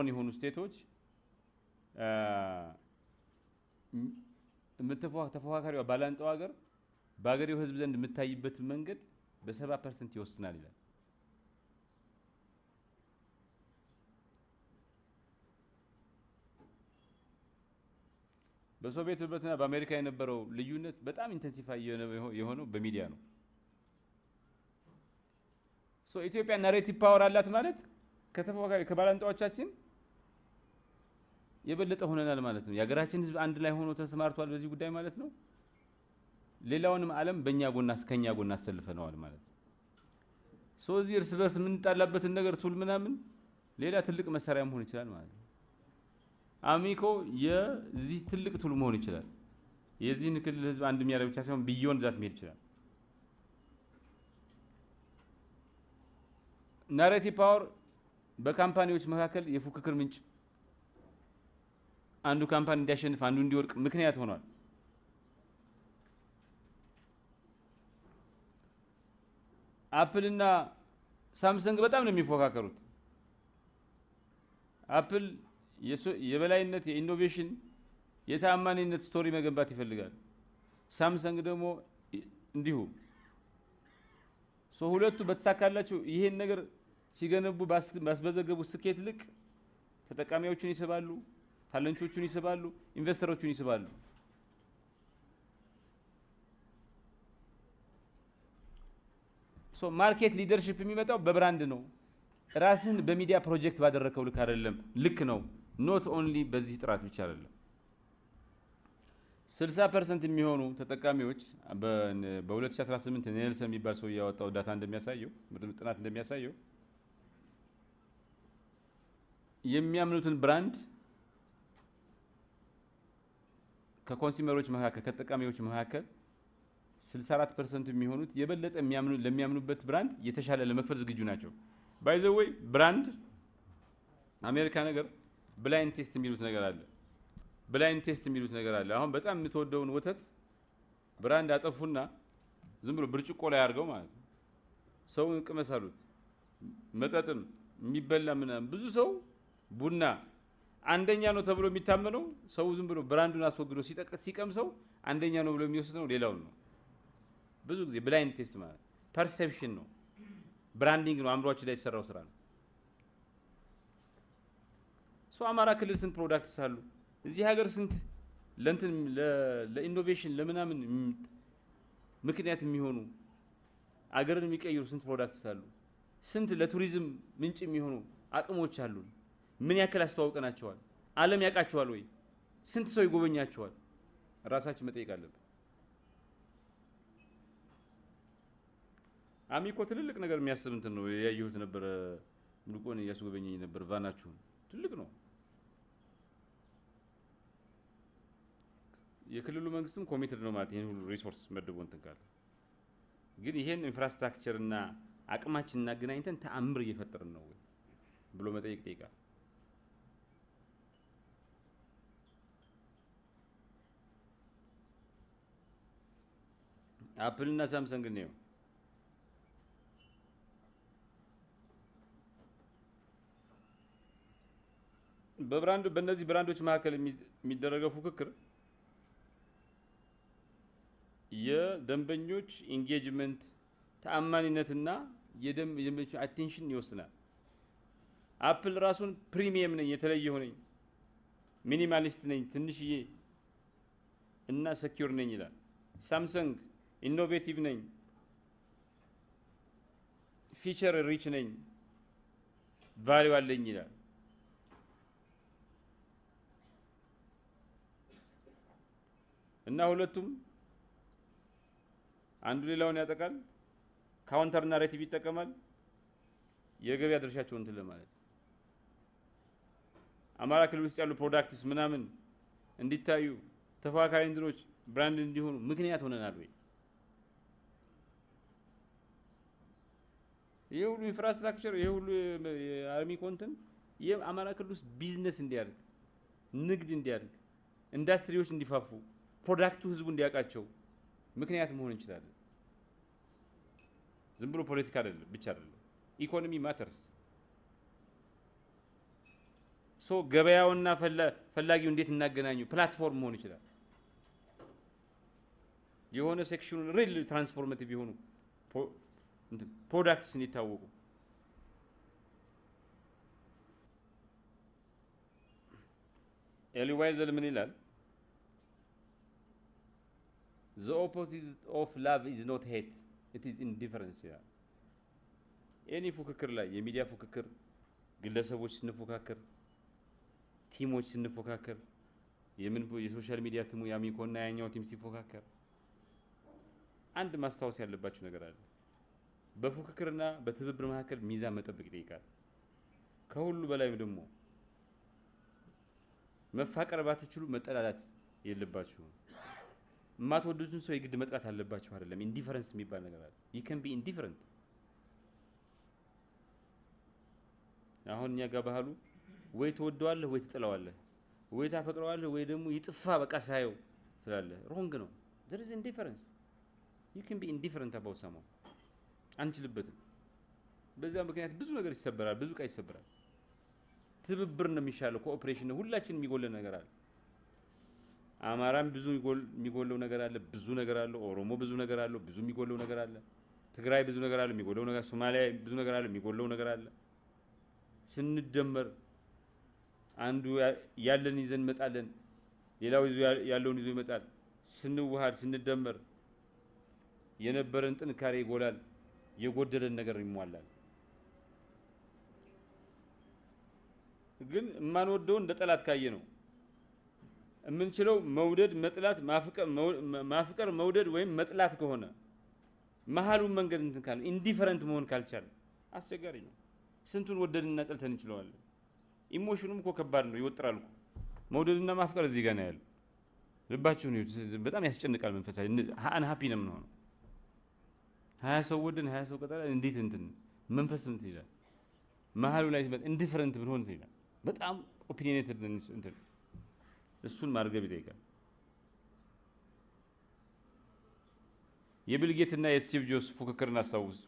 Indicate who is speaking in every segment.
Speaker 1: ሶቨረን የሆኑ ስቴቶች ተፎካካሪዋ ባላንጣው ሀገር በአገሬው ህዝብ ዘንድ የምታይበት መንገድ በ70% ይወስናል ይላል። በሶቪየት ህብረትና በአሜሪካ የነበረው ልዩነት በጣም ኢንተንሲፋይ የሆነው በሚዲያ ነው። ኢትዮጵያ ናሬቲቭ ፓወር አላት ማለት ከተፎካካሪ ከባላንጣዎቻችን የበለጠ ሆነናል ማለት ነው። የሀገራችን ህዝብ አንድ ላይ ሆኖ ተሰማርቷል በዚህ ጉዳይ ማለት ነው። ሌላውንም ዓለም በእኛ ከኛ ጎን አሰልፈነዋል ማለት ነው። እዚህ እርስ በርስ የምንጣላበትን ነገር ቱል ምናምን ሌላ ትልቅ መሳሪያ መሆን ይችላል ማለት ነው። አሚኮ የዚህ ትልቅ ቱል መሆን ይችላል። የዚህን ክልል ህዝብ አንድ የሚያደርግ ብቻ ሳይሆን ቢዮንድ ዛት መሄድ ይችላል። ናሬቲቭ ፓወር በካምፓኒዎች መካከል የፉክክር ምንጭ፣ አንዱ ካምፓኒ እንዲያሸንፍ አንዱ እንዲወድቅ ምክንያት ሆኗል። አፕል እና ሳምሰንግ በጣም ነው የሚፎካከሩት። አፕል የበላይነት የኢኖቬሽን የተአማኒነት ስቶሪ መገንባት ይፈልጋል። ሳምሰንግ ደግሞ እንዲሁ ሁለቱ በተሳካላቸው ይሄን ነገር ሲገነቡ ባስበዘገቡ ስኬት ልክ ተጠቃሚዎቹን ይስባሉ፣ ታለንቾቹን ይስባሉ፣ ኢንቨስተሮቹን ይስባሉ። ማርኬት ሊደርሺፕ የሚመጣው በብራንድ ነው። ራስን በሚዲያ ፕሮጀክት ባደረከው ልክ አይደለም። ልክ ነው። ኖት ኦንሊ በዚህ ጥራት ብቻ አይደለም። 60% የሚሆኑ ተጠቃሚዎች በ2018 ኔልሰን የሚባል ሰው ያወጣው ዳታ እንደሚያሳየው ጥናት እንደሚያሳየው የሚያምኑትን ብራንድ ከኮንሱመሮች መካከል ከተጠቃሚዎች መካከል 64% የሚሆኑት የበለጠ ለሚያምኑበት ብራንድ የተሻለ ለመክፈል ዝግጁ ናቸው። ባይ ዘ ዌይ ብራንድ አሜሪካ ነገር ብላይንድ ቴስት የሚሉት ነገር አለ። አሁን በጣም የምትወደውን ወተት ብራንድ አጠፉና ዝም ብሎ ብርጭቆ ላይ አድርገው ማለት ነው ሰውን ቅመስ አሉት። መጠጥም የሚበላ ምናምን ብዙ ሰው ቡና አንደኛ ነው ተብሎ የሚታመነው ሰው ዝም ብሎ ብራንዱን አስወግዶ ሲቀምሰው አንደኛ ነው ብሎ የሚወስደው ሌላው ነው። ብዙ ጊዜ ብላይንድ ቴስት ማለት ፐርሰፕሽን ነው፣ ብራንዲንግ ነው፣ አእምሮአችን ላይ የተሰራው ስራ ነው። አማራ ክልል ስንት ፕሮዳክትስ አሉ? እዚህ ሀገር ስንት ለኢኖቬሽን ለምናምን ምክንያት የሚሆኑ አገርን የሚቀይሩ ስንት ፕሮዳክትስ አሉ? ስንት ለቱሪዝም ምንጭ የሚሆኑ አቅሞች አሉ? ምን ያክል አስተዋውቀናቸዋል? ዓለም ያውቃቸዋል ወይ? ስንት ሰው ይጎበኛቸዋል? ራሳችን መጠየቅ አለብን። አሚኮ ትልልቅ ነገር የሚያስብ እንትን ነው ያየሁት ነበር። ሙሉቆን እያስጎበኘኝ ነበር። ቫናችሁን ትልቅ ነው። የክልሉ መንግስትም ኮሚትድ ነው ማለት ይሄን ሁሉ ሪሶርስ መድቦ እንትን ካለ ግን ይሄን ኢንፍራስትራክቸር እና አቅማችንን አገናኝተን ተአምር እየፈጠርን ነው ወይ ብሎ መጠየቅ ጠይቃል። አፕል እና ሳምሰንግ ነው በእነዚህ ብራንዶች መካከል የሚደረገው ፉክክር የደንበኞች ኢንጌጅመንት ተአማኒነትና የደንበኞች አቴንሽን ይወስናል። አፕል ራሱን ፕሪሚየም ነኝ፣ የተለየው ነኝ፣ ሚኒማሊስት ነኝ፣ ትንሽዬ እና ሰኪዩር ነኝ ይላል። ሳምሰንግ ኢኖቬቲቭ ነኝ፣ ፊቸር ሪች ነኝ፣ ቫልዩ አለኝ ይላል። እና ሁለቱም አንዱ ሌላውን ያጠቃል። ካውንተር ናሬቲቭ ይጠቀማል። የገበያ ድርሻቸውን እንትን ለማለት አማራ ክልል ውስጥ ያሉ ፕሮዳክትስ ምናምን እንዲታዩ ተፎካካሪ እንትኖች ብራንድ እንዲሆኑ ምክንያት ሆነናል ወይ? ይሄ ሁሉ ኢንፍራስትራክቸር ይሄ ሁሉ የአርሚ ኮንተንት የአማራ ክልል ውስጥ ቢዝነስ እንዲያድግ፣ ንግድ እንዲያድግ፣ ኢንዱስትሪዎች እንዲፋፉ፣ ፕሮዳክቱ ህዝቡ እንዲያውቃቸው ምክንያት መሆን እንችላለን። ዝም ብሎ ፖለቲካ አይደለም ብቻ አይደለም። ኢኮኖሚ ማተርስ። ሶ ገበያውና ፈላጊው እንዴት እናገናኙ? ፕላትፎርም መሆን ይችላል። የሆነ ሴክሽኑን ሪል ትራንስፎርማቲቭ የሆኑ ፕሮዳክትስ እንዲታወቁ ኤሊ ዋይዘል ምን ይላል? The opposite of love is not hate, it is indifference ይላል። ኤኒ ፉክክር ላይ የሚዲያ ፉክክር፣ ግለሰቦች ስንፎካከር፣ ቲሞች ስንፎካከር፣ የሶሻል ሚዲያ ቲሙ ያሚኮና ያኛው ቲም ሲፎካከር አንድ ማስታወስ ያለባችሁ ነገር አለ። በፉክክርና በትብብር መካከል ሚዛን መጠበቅ ይጠይቃል። ከሁሉ በላይ ደግሞ መፋቀር ባትችሉ መጠላላት የለባችሁም። የማትወዱትን ሰው የግድ መጥላት አለባችሁ አይደለም። ኢንዲፈረንስ የሚባል ነገር አለ። you can be indifferent። አሁን እኛ ጋር ባህሉ ወይ ትወደዋለህ ወይ ትጠላዋለህ፣ ወይ ታፈቅረዋለህ ወይ ደግሞ ይጥፋ በቃ ሳየው ትላለህ። ሮንግ ነው። there is indifference። you can be indifferent about someone። አንችልበትም። በዛ ምክንያት ብዙ ነገር ይሰበራል፣ ብዙ ዕቃ ይሰበራል። ትብብር ነው የሚሻለው፣ ኮኦፕሬሽን ነው። ሁላችንም የሚጎለን ነገር አለ። አማራም ብዙ የሚጎለው ነገር አለ፣ ብዙ ነገር አለ። ኦሮሞ ብዙ ነገር አለ፣ ብዙ የሚጎለው ነገር አለ። ትግራይ ብዙ ነገር አለ፣ የሚጎለው ነገር። ሶማሊያ ብዙ ነገር አለ፣ የሚጎለው ነገር አለ። ስንደመር አንዱ ያለን ይዘን እንመጣለን፣ ሌላው ያለውን ይዞ ይመጣል። ስንዋሃድ ስንደመር የነበረን ጥንካሬ ይጎላል፣ የጎደለን ነገር ይሟላል። ግን የማንወደውን እንደ ጠላት ካየ ነው የምንችለው መውደድ፣ መጥላት፣ ማፍቀር፣ መውደድ ወይም መጥላት ከሆነ መሀሉን መንገድ እንትን ካለ ኢንዲፈረንት መሆን ካልቻለ አስቸጋሪ ነው። ስንቱን ወደድና ጠልተን እንችለዋለን። ኢሞሽኑም እኮ ከባድ ነው፣ ይወጥራል እኮ። መውደድና ማፍቀር እዚህ ጋር ነው ያለው። ልባችሁን በጣም ያስጨንቃል። መንፈሳዊ አንሃፒ ነው የምንሆነው። 20 ሰው ወደን 20 ሰው ቀጠለ እንዴት እንትን መንፈስ እንትን ይላል። መሀሉ ላይ ኢንዲፈረንት ብንሆን እንትን ይላል። በጣም ኦፒኒየንትድ እንትን እሱን ማርገብ ይጠይቃል። የቢል ጌትና የስቲቭ ጆብስ ፉክክርን አስታውሱ።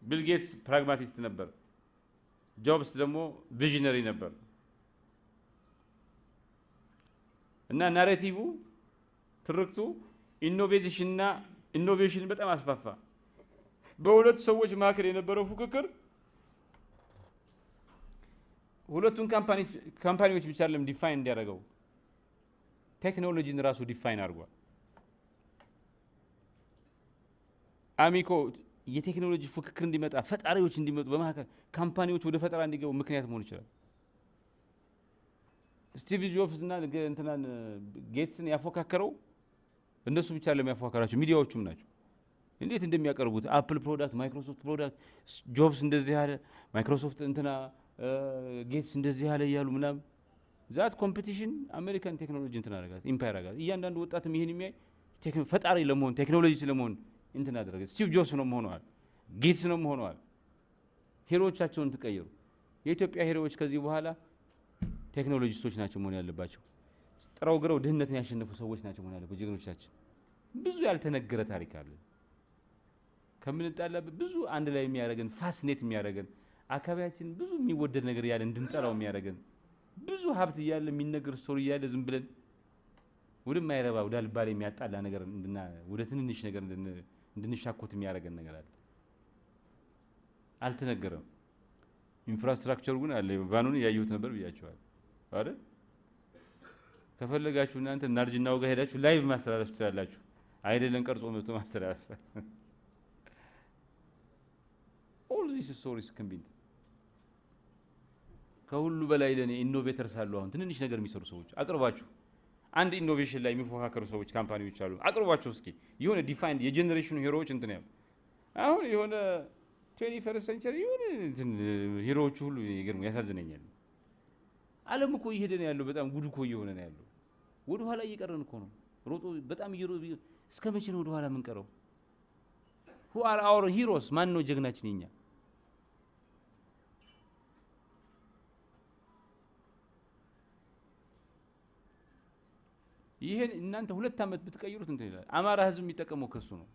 Speaker 1: ቢል ጌትስ ፕራግማቲስት ነበር፣ ጆብስ ደግሞ ቪዥነሪ ነበር። እና ናሬቲቭ ትርክቱ ኢኖቬሽን በጣም አስፋፋ። በሁለት ሰዎች መካከል የነበረው ፉክክር ሁለቱን ካምፓኒዎች ብቻ አይደለም ዲፋይን እንዲያደርገው ቴክኖሎጂን ራሱ ዲፋይን አድርጓል። አሚኮ የቴክኖሎጂ ፉክክር እንዲመጣ ፈጣሪዎች እንዲመጡ በመካከል ካምፓኒዎች ወደ ፈጠራ እንዲገቡ ምክንያት መሆን ይችላል። ስቲቭ ጆብስ እና እንትናን ጌትስን ያፎካከረው እነሱ ብቻ ለሚያፎካከራቸው ሚዲያዎቹም ናቸው። እንዴት እንደሚያቀርቡት አፕል ፕሮዳክት፣ ማይክሮሶፍት ፕሮዳክት፣ ጆብስ እንደዚህ ያለ ማይክሮሶፍት እንትና ጌትስ እንደዚህ ያለ እያሉ ምናምን ዛት ኮምፒቲሽን አሜሪካን ቴክኖሎጂ እንትና አደረጋት፣ ኢምፓየር አደረጋት። እያንዳንዱ ወጣትም ይሄን የሚያይ ፈጣሪ ለመሆን ቴክኖሎጂ ስለመሆን እንትን አደረገ። ስቲቭ ጆብስ ነው ሆነዋል፣ ጌትስ ነው ሆነዋል። ሄሮዎቻቸውን ተቀየሩ። የኢትዮጵያ ሄሮዎች ከዚህ በኋላ ቴክኖሎጂስቶች ናቸው መሆን ያለባቸው። ጥረው ግረው ድህነትን ያሸነፉ ሰዎች ናቸው መሆን ያለባቸው ጀግኖቻችን። ብዙ ያልተነገረ ታሪክ አለ። ከምንጣላበት ብዙ አንድ ላይ የሚያደርገን ፋስኔት የሚያደርገን አካባቢያችን ብዙ የሚወደድ ነገር ያለ እንድንጠላው የሚያደርገን ብዙ ሀብት እያለ የሚነገር ስቶሪ እያለ ዝም ብለን ወደማይረባ ወደ አልባሌ የሚያጣላ ነገር ወደ ትንንሽ ነገር እንድንሻኮት የሚያደርገን ነገር አለ። አልተነገረም። ኢንፍራስትራክቸሩ ግን አለ። ቫኑን ያዩት ነበር ብያቸዋል አይደል? ከፈለጋችሁ እናንተ ናርጅናው ጋር ሄዳችሁ ላይቭ ማስተላለፍ ትችላላችሁ። አይደለም ቀርጾ መጥቶ ማስተላለፍ። all these stories can be ከሁሉ በላይ ለኔ ኢኖቬተርስ አሉ። አሁን ትንንሽ ነገር የሚሰሩ ሰዎች አቅርባችሁ አንድ ኢኖቬሽን ላይ የሚፎካከሩ ሰዎች ካምፓኒዎች አሉ። አቅርባችሁ እስኪ የሆነ ዲፋይንድ የጀነሬሽኑ ሂሮዎች እንትን ያሉ አሁን የሆነ 21st century የሆነ እንትን ሂሮዎቹ ሁሉ ይገርሙ ያሳዝነኛል። ዓለም እኮ እየሄደ ነው ያለው። በጣም ጉድ እኮ እየሆነ ነው ያለው። ወደ ኋላ እየቀረን እኮ ነው። ሮጦ በጣም እስከ መቼ ነው ወደ ኋላ የምንቀረው? who are our heroes? ማን ነው ጀግናችን የኛ? ይሄን እናንተ 2 ዓመት ብትቀይሩት እንትን ይላል። አማራ ህዝብ የሚጠቀመው ከሱ ነው።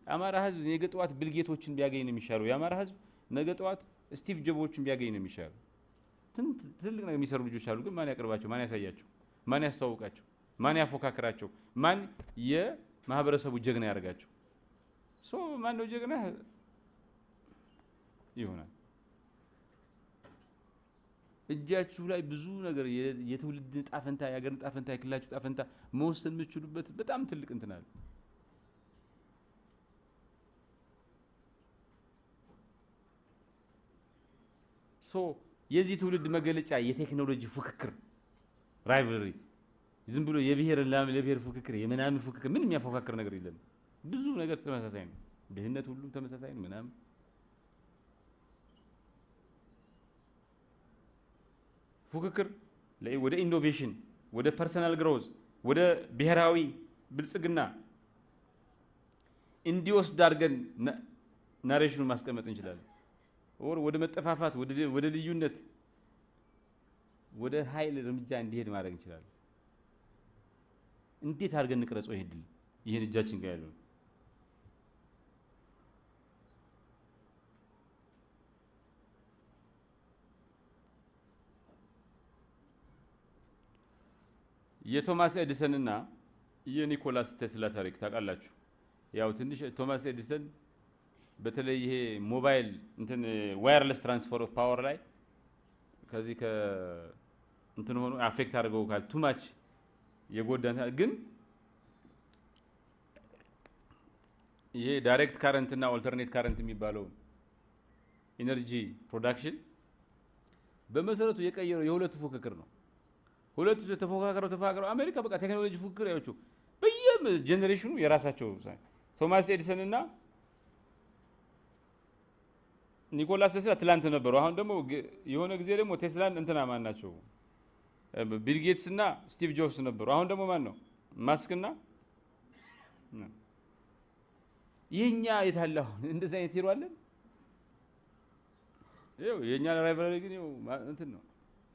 Speaker 1: የአማራ ህዝብ ነገ ጠዋት ብልጌቶችን ቢያገኝ ነው የሚሻለው። የአማራ ህዝብ ነገ ጠዋት ስቲቭ ጆቦችን ቢያገኝ ነው የሚሻለው። ትልቅ ነገር የሚሰሩ ልጆች አሉ፣ ግን ማን ያቀርባቸው? ማን ያሳያቸው? ማን ያስተዋውቃቸው? ማን ያፎካክራቸው? ማን የማህበረሰቡ ጀግና ያደርጋቸው? ማን ነው ጀግና ይሆናል? እጃችሁ ላይ ብዙ ነገር የትውልድ ጣፈንታ፣ የሀገር ጣፈንታ፣ የክልላችሁ ጣፈንታ መወሰን የምትችሉበት በጣም ትልቅ እንትን አለ። የዚህ ትውልድ መገለጫ የቴክኖሎጂ ፉክክር ራይቨልሪ፣ ዝም ብሎ የብሔር ለብሔር ፉክክር የምናምን ፉክክር፣ ምን የሚያፎካክር ነገር የለም። ብዙ ነገር ተመሳሳይ ነው። ድህነት ሁሉም ተመሳሳይ ነው ምናምን። ፉክክር ወደ ኢኖቬሽን፣ ወደ ፐርሰናል ግሮዝ፣ ወደ ብሔራዊ ብልጽግና እንዲወስድ አድርገን ናሬሽኑን ማስቀመጥ እንችላለን። ወደ መጠፋፋት፣ ወደ ልዩነት፣ ወደ ኃይል እርምጃ እንዲሄድ ማድረግ እንችላለን። እንዴት አድርገን እንቅረጸው ይሄን እጃችን ጋር ያለው? የቶማስ ኤዲሰን እና የኒኮላስ ቴስላ ታሪክ ታውቃላችሁ? ያው ትንሽ ቶማስ ኤዲሰን በተለይ ይሄ ሞባይል እንትን ዋየርለስ ትራንስፈር ኦፍ ፓወር ላይ ከዚህ እንትን ሆኖ አፌክት አድርገው ካል ቱ ማች የጎዳን፣ ግን ይሄ ዳይሬክት ካረንት እና ኦልተርኔት ካረንት የሚባለው ኢነርጂ ፕሮዳክሽን በመሰረቱ የቀየረው የሁለቱ ፉክክር ነው። ሁለቱ ተፎካከረው አሜሪካ በቃ ቴክኖሎጂ ፉክክር ያዩቸው በየጀነሬሽኑ የራሳቸው ቶማስ ኤዲሰን እና ኒኮላስ ቴስላ ትላንት ነበሩ። አሁን ደግሞ የሆነ ጊዜ ደግሞ ቴስላን እንትና ማን ናቸው? ቢል ጌትስ እና ስቲቭ ጆብስ ነበሩ። አሁን ደግሞ ማን ነው? ማስክ እና የኛ የታለው እንደዛ አይነት ሄሮ አለን። ይኸው የኛ ራይቫልሪ ግን ይኸው እንትን ነው።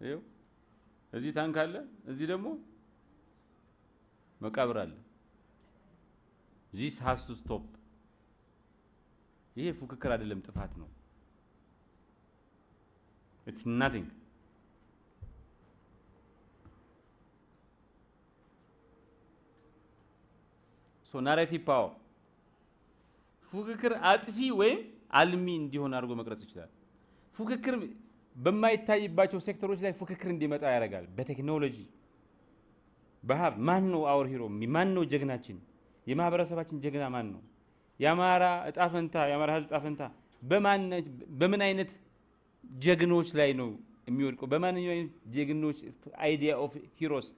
Speaker 1: ይኸው እዚህ ታንክ አለ፣ እዚህ ደግሞ መቃብር አለ። this has to stop። ይሄ ፉክክር አይደለም፣ ጥፋት ነው። it's nothing። ናሬቲቭ ፓወር ፉክክር አጥፊ ወይም አልሚ እንዲሆን አድርጎ መቅረጽ ይችላል። ፉክክር በማይታይባቸው ሴክተሮች ላይ ፉክክር እንዲመጣ ያደርጋል። በቴክኖሎጂ በሀብ ማን ነው አወር ሂሮ? ማን ነው ጀግናችን? የማህበረሰባችን ጀግና ማን ነው? የአማራ እጣ ፈንታ፣ የአማራ ህዝብ እጣ ፈንታ በምን አይነት ጀግኖች ላይ ነው የሚወድቀው? በማንኛው አይነት ጀግኖች አይዲያ ኦፍ ሂሮስ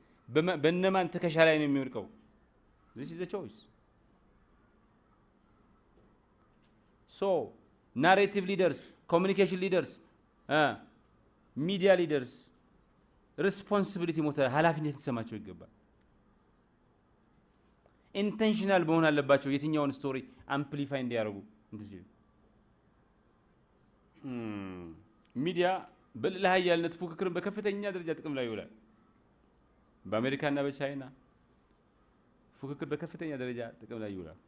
Speaker 1: በእነማን ትከሻ ላይ ነው የሚወድቀው? this is a choice። so narrative leaders, communication leaders, ሚዲያ ሊደርስ ሪስፖንሲቢሊቲ ኃላፊነት ሊሰማቸው ይገባል። ኢንቴንሽናል መሆን አለባቸው የትኛውን ስቶሪ አምፕሊፋይ እንዲያደርጉ። ሚዲያ በልዕለ ኃያልነት ፉክክርን በከፍተኛ ደረጃ ጥቅም ላይ ይውላል። በአሜሪካና በቻይና ፉክክር በከፍተኛ ደረጃ ጥቅም ላይ ይውላል።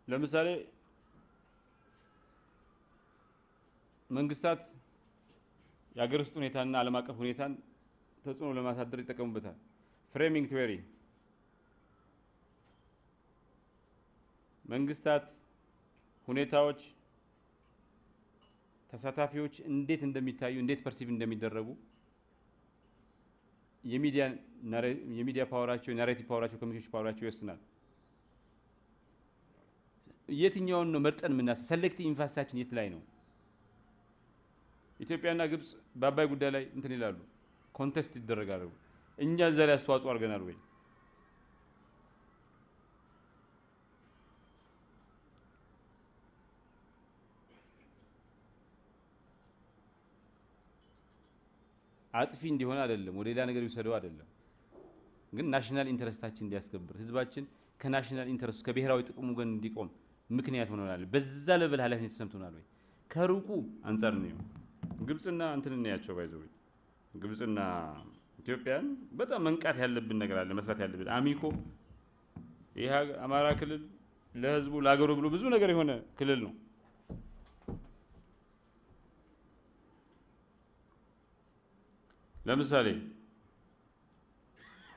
Speaker 1: ለምሳሌ መንግስታት የሀገር ውስጥ ሁኔታና ዓለም አቀፍ ሁኔታን ተጽዕኖ ለማሳደር ይጠቀሙበታል። ፍሬሚንግ ቲዮሪ መንግስታት፣ ሁኔታዎች፣ ተሳታፊዎች እንዴት እንደሚታዩ፣ እንዴት ፐርሲቭ እንደሚደረጉ የሚዲያ ፓወራቸው፣ ናሬቲቭ ፓወራቸው፣ ኮሚኒኬሽን ፓወራቸው ይወስናል። የትኛውን ነው መርጠን ሰሌክቲቭ ኢንፋሳችን የት ላይ ነው? ኢትዮጵያና ግብጽ በአባይ ጉዳይ ላይ እንትን ይላሉ፣ ኮንቴስት ይደረጋሉ። እኛ እዛ ላይ አስተዋጽኦ አድርገናል ወይ? አጥፊ እንዲሆን አይደለም፣ ወደ ሌላ ነገር ይወሰደው አይደለም፣ ግን ናሽናል ኢንተረስታችን እንዲያስከብር ህዝባችን ከናሽናል ኢንተረስት ከብሔራዊ ጥቅሙ ጋር እንዲቆም ምክንያት ሆነናል። በዛ ለበል ኃላፊነት ተሰምቶናል ወይ? ከሩቁ አንጻር ነው። ግብጽና እንትን እናያቸው ባይዘው ግብጽና ኢትዮጵያን በጣም መንቃት ያለብን ነገር አለ፣ መስራት ያለብን። አሚኮ ይሄ አማራ ክልል ለህዝቡ ለሀገሩ ብሎ ብዙ ነገር የሆነ ክልል ነው። ለምሳሌ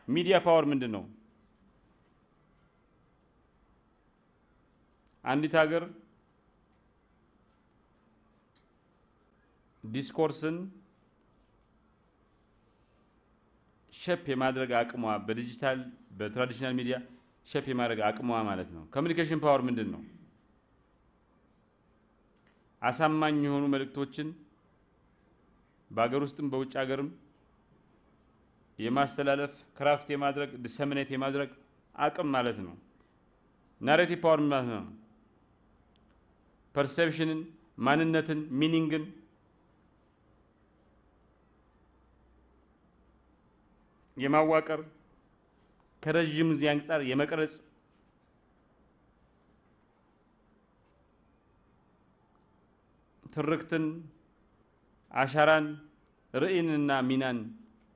Speaker 1: ሚዲያ ፓወር ምንድን ነው? አንዲት ሀገር ዲስኮርስን ሼፕ የማድረግ አቅሟ በዲጂታል በትራዲሽናል ሚዲያ ሼፕ የማድረግ አቅሟ ማለት ነው። ኮሚኒኬሽን ፓወር ምንድን ነው? አሳማኝ የሆኑ መልእክቶችን በአገር ውስጥም በውጭ ሀገርም የማስተላለፍ ክራፍት የማድረግ ዲሰሚኔት የማድረግ አቅም ማለት ነው። ናሬቲቭ ፓወር ማለት ነው ፐርሴፕሽንን፣ ማንነትን፣ ሚኒንግን የማዋቀር ከረጅም ጊዜ አንጻር የመቅረጽ ትርክትን፣ አሻራን፣ ርዕይንና ሚናን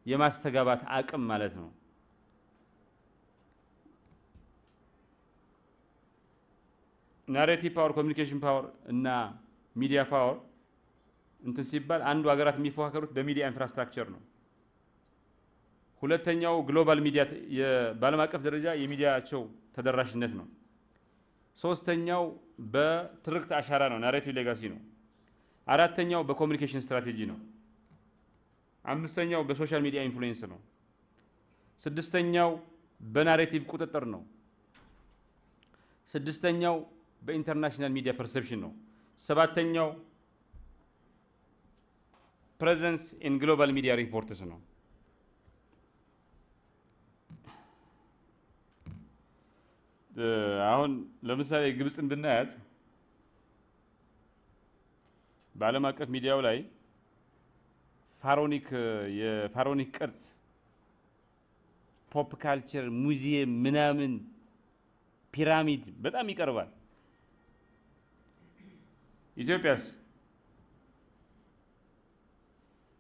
Speaker 1: የማስተጋባት አቅም ማለት ነው። ናሬቲቭ ፓወር፣ ኮሚኒኬሽን ፓወር እና ሚዲያ ፓወር እንትን ሲባል አንዱ ሀገራት የሚፎካከሩት በሚዲያ ኢንፍራስትራክቸር ነው። ሁለተኛው ግሎባል ሚዲያ በዓለም አቀፍ ደረጃ የሚዲያቸው ተደራሽነት ነው። ሶስተኛው በትርክት አሻራ ነው፣ ናሬቲቭ ሌጋሲ ነው። አራተኛው በኮሚኒኬሽን ስትራቴጂ ነው። አምስተኛው በሶሻል ሚዲያ ኢንፍሉዌንስ ነው። ስድስተኛው በናሬቲቭ ቁጥጥር ነው። ስድስተኛው በኢንተርናሽናል ሚዲያ ፐርሰፕሽን ነው። ሰባተኛው ፕሬዘንስ ኢን ግሎባል ሚዲያ ሪፖርትስ ነው። አሁን ለምሳሌ ግብፅን ብናያት በዓለም አቀፍ ሚዲያው ላይ የፋሮኒክ ቅርጽ፣ ፖፕ ካልቸር፣ ሙዚየም ምናምን ፒራሚድ በጣም ይቀርባል። ኢትዮጵያስ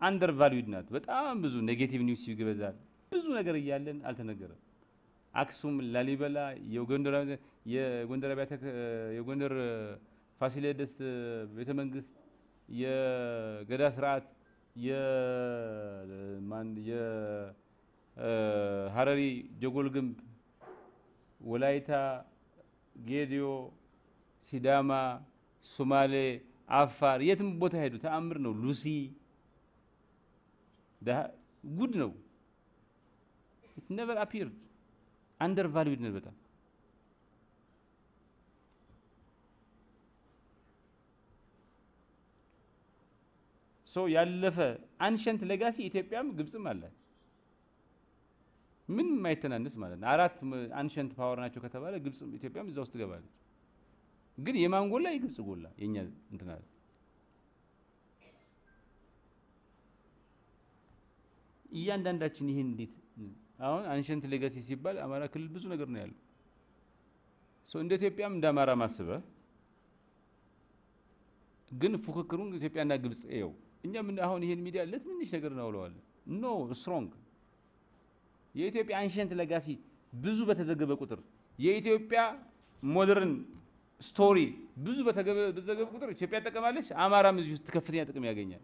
Speaker 1: አንደር ቫልዩድ ናት። በጣም ብዙ ኔጌቲቭ ኒውስ ይገበዛል። ብዙ ነገር እያለን አልተነገረም። አክሱም፣ ላሊበላ፣ የጎንደር ፋሲለደስ ቤተ መንግስት፣ የገዳ ስርዓት፣ የሀረሪ ጀጎል ግንብ፣ ወላይታ፣ ጌዲዮ፣ ሲዳማ፣ ሶማሌ፣ አፋር የትም ቦታ ሄዱ ተአምር ነው። ሉሲ ጉድ ነው። ኢት ኔቨር አፒርድ አንደር ቫልዩድ ነው በጣም። ሶ ያለፈ አንሸንት ሌጋሲ ኢትዮጵያም ግብፅም አላት። ምን የማይተናነስ ማለት ነው። አራት አንሸንት ፓወር ናቸው ከተባለ ግብፅም ኢትዮጵያም እዛ ውስጥ ትገባለች። ግን የማን ጎላ? የግብፅ ጎላ። የኛ እንትና እያንዳንዳችን ይሄን እንዴት አሁን አንሸንት ሌጋሲ ሲባል አማራ ክልል ብዙ ነገር ነው ያለው። ሶ እንደ ኢትዮጵያም እንደ አማራ ማስበህ ግን ፉክክሩን ኢትዮጵያና ግብፅ ነው። እኛም አሁን ይሄን ሚዲያ ለትንሽ ነገር እናውለዋለን። ኖ ስትሮንግ የኢትዮጵያ አንሸንት ሌጋሲ ብዙ በተዘገበ ቁጥር የኢትዮጵያ ሞደርን ስቶሪ ብዙ በተዘገበ ቁጥር ኢትዮጵያ ተጠቀማለች። አማራም እዚህ ውስጥ ከፍተኛ ጥቅም ያገኛል።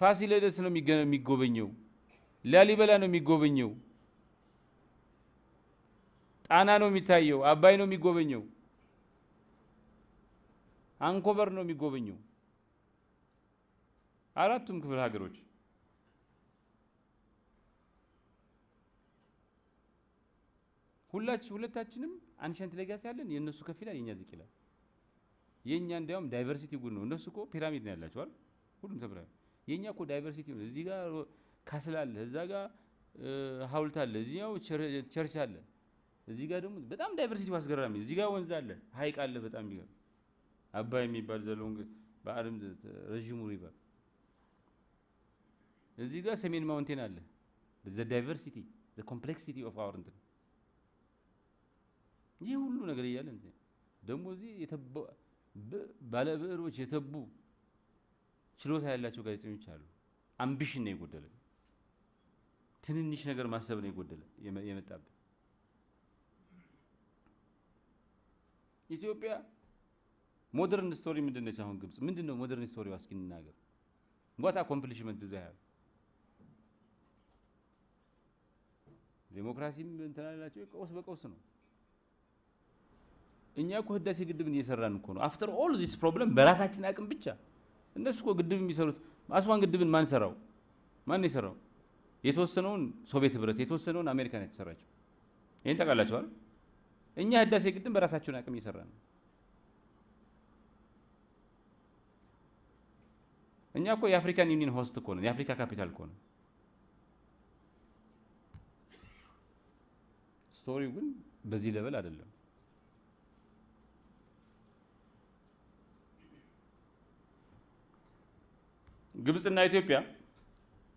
Speaker 1: ፋሲለደስ ነው የሚጎበኘው፣ ላሊበላ ነው የሚጎበኘው፣ ጣና ነው የሚታየው፣ አባይ ነው የሚጎበኘው፣ አንኮበር ነው የሚጎበኘው። አራቱም ክፍለ ሀገሮች ሁለታችንም አንሸንት ሌጋሲ ያለን። የነሱ ከፍ ይላል፣ የኛ ዝቅ ይላል። የኛ እንዲያውም ዳይቨርሲቲ ጉድ ነው። እነሱ እኮ ፒራሚድ ነው ያላቸው አይደል? ሁሉም ተብራ። የኛ እኮ ዳይቨርሲቲ ነው። እዚህ ጋር ካስል አለ፣ እዛ ጋር ሐውልት አለ፣ እዚያው ቸርች አለ፣ እዚህ ጋር ደግሞ በጣም ዳይቨርሲቲ አስገራሚ። እዚህ ጋር ወንዝ አለ፣ ሀይቅ አለ፣ በጣም ይገርም አባይ የሚባል ዘሎንግ በዓለም ረጅሙ ሪቨር። እዚህ ጋር ሰሜን ማውንቴን አለ። ዘ ዳይቨርሲቲ ዘ ኮምፕሌክሲቲ ኦፍ አወር እንትን ይህ ሁሉ ነገር እያለ ደግሞ እዚህ ባለ ብዕሮች የተቡ ችሎታ ያላቸው ጋዜጠኞች አሉ። አምቢሽን ነው የጎደለ፣ ትንንሽ ነገር ማሰብ ነው የጎደለ የመጣበት። ኢትዮጵያ ሞደርን ስቶሪ ምንድነች? አሁን ግብጽ ምንድነው ሞደርን ስቶሪዋ? እስኪ እንናገር። what accomplishment do they have? ዴሞክራሲም እንትን አላቸው። ቀውስ በቀውስ ነው። እኛ እኮ ህዳሴ ግድብን እየሰራን እኮ ነው። አፍተር ኦል ዚስ ፕሮብለም በራሳችን አቅም ብቻ። እነሱ እኮ ግድብ የሚሰሩት አስዋን ግድብን ማን ሰራው? ማን ነው የሰራው? የተወሰነውን ሶቪየት ህብረት፣ የተወሰነውን አሜሪካ ነው የተሰራቸው። ይሄን ታውቃላችሁ አይደል? እኛ ህዳሴ ግድብን በራሳችን አቅም እየሰራን ነው። እኛ እኮ የአፍሪካን ዩኒየን ሆስት እኮ ነን። የአፍሪካ ካፒታል እኮ ነን። ስቶሪው ግን በዚህ ሌቨል አይደለም። ግብጽና ኢትዮጵያ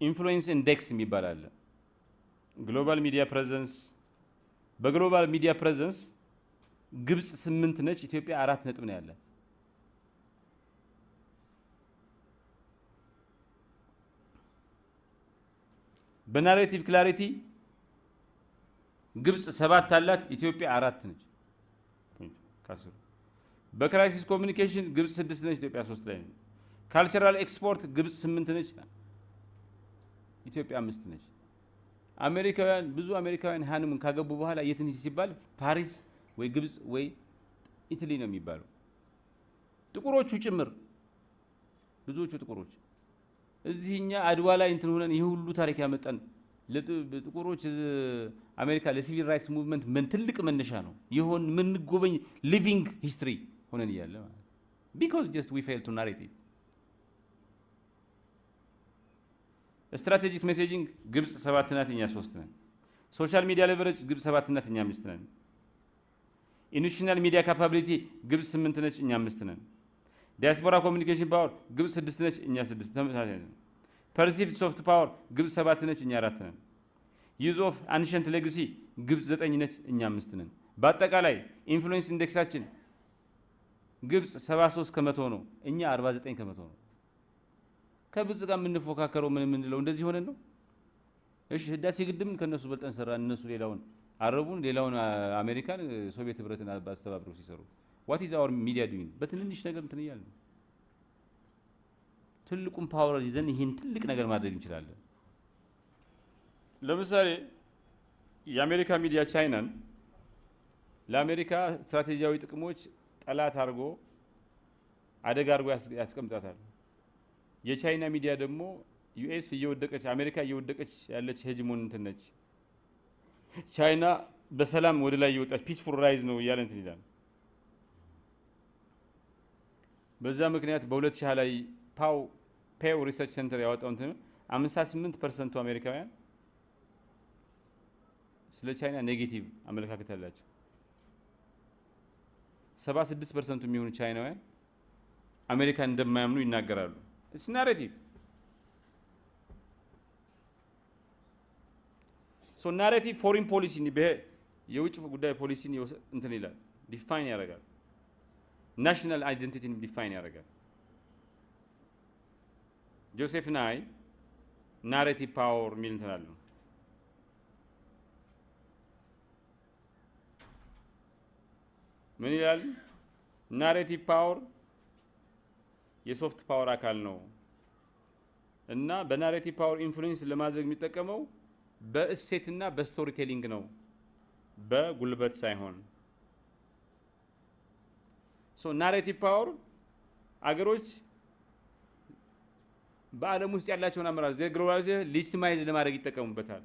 Speaker 1: ኢንፍሉዌንስ ኢንዴክስ የሚባል አለ። ግሎባል ሚዲያ ፕሬዘንስ፣ በግሎባል ሚዲያ ፕሬዘንስ ግብጽ 8 ነች፣ ኢትዮጵያ 4 ነጥብ ነው ያላት። በናሬቲቭ ክላሪቲ ግብጽ 7 አላት፣ ኢትዮጵያ 4 ነች። በክራይሲስ ኮሚኒኬሽን ግብጽ 6 ነች፣ ኢትዮጵያ 3 ላይ ነች። ካልቸራል ኤክስፖርት ግብጽ 8 ነች፣ ኢትዮጵያ 5 ነች። አሜሪካውያን ብዙ አሜሪካውያን ሃኒሙን ካገቡ በኋላ የት እንሂድ ሲባል ፓሪስ ወይ ግብጽ ወይ ኢታሊ ነው የሚባለው። ጥቁሮቹ ጭምር ብዙዎቹ ጥቁሮች እዚህኛ አድዋ ላይ እንትን ሆነን ይሄ ሁሉ ታሪክ ያመጣን ለጥቁሮች አሜሪካ ለሲቪል ራይትስ ሙቭመንት ምን ትልቅ መነሻ ነው ይሆን ምን ጎበኝ ሊቪንግ ሂስትሪ ሆነን ይያለ ማለት because just we fail to narrate it. ስትራቴጂክ ሜሴጂንግ ግብጽ 7 ናት፣ እኛ 3 ነን። ሶሻል ሚዲያ ሌቨሬጅ ግብጽ 7 ናት፣ እኛ 5 ነን። ኢንስቲቱሽናል ሚዲያ ካፓቢሊቲ ግብጽ 8 ነች፣ እኛ 5 ነን። ዲያስፖራ ኮሚኒኬሽን ፓወር ግብጽ 6 ነች፣ እኛ 6 ተመሳሳይ ነን። ፐርሲቭድ ሶፍት ፓወር ግብጽ 7 ነች፣ እኛ 4 ነን። ዩዝ ኦፍ አንሸንት ሌጋሲ ግብጽ 9 ነች፣ እኛ 5 ነን። በአጠቃላይ ኢንፍሉዌንስ ኢንዴክሳችን ግብጽ 73 ከመቶ ነው፣ እኛ 49 ከመቶ ነው። ከግብጽ ጋር የምንፎካከረው ምን የምንለው እንደዚህ ሆነን ነው? እሺ ህዳሴ ግድብን ከነሱ በልጠን ሰራን፣ እነሱ ሌላውን አረቡን፣ ሌላውን አሜሪካን፣ ሶቪየት ህብረትን አስተባብረው ሲሰሩ what is our media doing? በትንንሽ ነገር እንትን እያልን ነው። ትልቁን ፓወር ይዘን ይሄን ትልቅ ነገር ማድረግ እንችላለን። ለምሳሌ የአሜሪካ ሚዲያ ቻይናን ለአሜሪካ ስትራቴጂያዊ ጥቅሞች ጠላት አድርጎ አደጋ አድርጎ ያስቀምጣታል። የቻይና ሚዲያ ደግሞ ዩኤስ እየወደቀች አሜሪካ እየወደቀች ያለች ሄጅሞን እንትን ነች፣ ቻይና በሰላም ወደ ላይ እየወጣች ፒስፉል ራይዝ ነው እያለ እንትን ይላል። በዛ ምክንያት በ2020 ላይ ፔው ሪሰርች ሴንተር ያወጣው እንትን 58% አሜሪካውያን ስለ ቻይና ኔጌቲቭ አመለካከት አላቸው። 76% የሚሆኑ ቻይናውያን አሜሪካን እንደማያምኑ ይናገራሉ። it's narrative. so narrative foreign policy የውጭ ጉዳይ ፖሊሲን እንትን ይላል፣ ዲፋይን ያደርጋል። ናሽናል አይደንቲቲን ዲፋይን ያደርጋል። ጆሴፍ ናይ ናሬቲቭ ፓወር ሚል እንትን አለው። ምን ይላል? ናሬቲቭ ፓወር የሶፍት ፓወር አካል ነው እና በናሬቲቭ ፓወር ኢንፍሉዌንስ ለማድረግ የሚጠቀመው በእሴትና በስቶሪ ቴሊንግ ነው፣ በጉልበት ሳይሆን። ሶ ናሬቲቭ ፓወር አገሮች በዓለም ውስጥ ያላቸውን አመራር ግሎባላይዝ ሊጂቲማይዝ ለማድረግ ይጠቀሙበታል።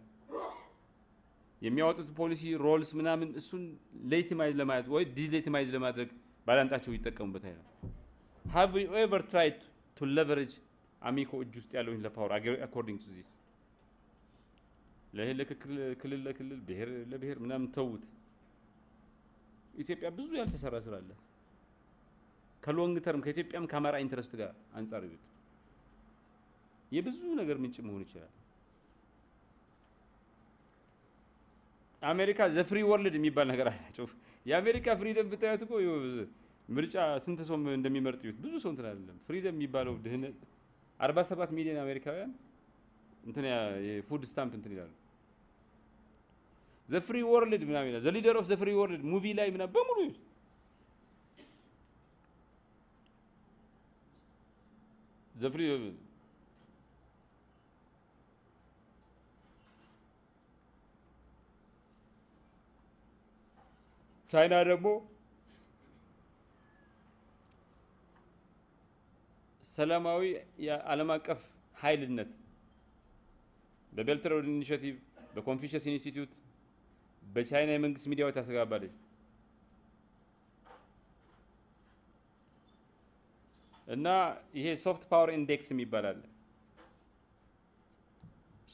Speaker 1: የሚያወጡት ፖሊሲ ሮልስ ምናምን እሱን ሌጂቲማይዝ ለማድረግ ወይ ዲሌጂቲማይዝ ለማድረግ ባላንጣቸው ይጠቀሙበታል። have we ever tried to leverage አሚኮ እጅ ውስጥ ያለውን ለፓወር according to this? ለክልል ለክልል ብሔር ለብሔር ምናምን ተውት። ኢትዮጵያ ብዙ ያልተሰራ ስራ አለ። ከሎንግ ተርም ከኢትዮጵያም ከአማራ ኢንተረስት ጋር አንጻር ይሉት የብዙ ነገር ምንጭ መሆን ይችላል። አሜሪካ ዘ ፍሪ ወርልድ የሚባል ነገር አላቸው። የአሜሪካ ፍሪደም ብታዩት እኮ ምርጫ ስንት ሰው እንደሚመርጥ ይሁት ብዙ ሰው እንትን አይደለም። ፍሪደም የሚባለው ድህነት 47 ሚሊዮን አሜሪካውያን እንትን የፉድ ስታምፕ እንትን ይላሉ። ዘ ፍሪ ወርልድ ምናምን ይላል። ዘ ሊደር ኦፍ ዘ ፍሪ ወርልድ ሙቪ ላይ ምናምን በሙሉ the free ቻይና ደግሞ ሰላማዊ የዓለም አቀፍ ኃይልነት በቤልት ሮድ ኢኒሺዬቲቭ በኮንፊሽየስ ኢንስቲትዩት በቻይና የመንግስት ሚዲያዎች ታስተጋባለች እና ይሄ ሶፍት ፓወር ኢንዴክስ የሚባላል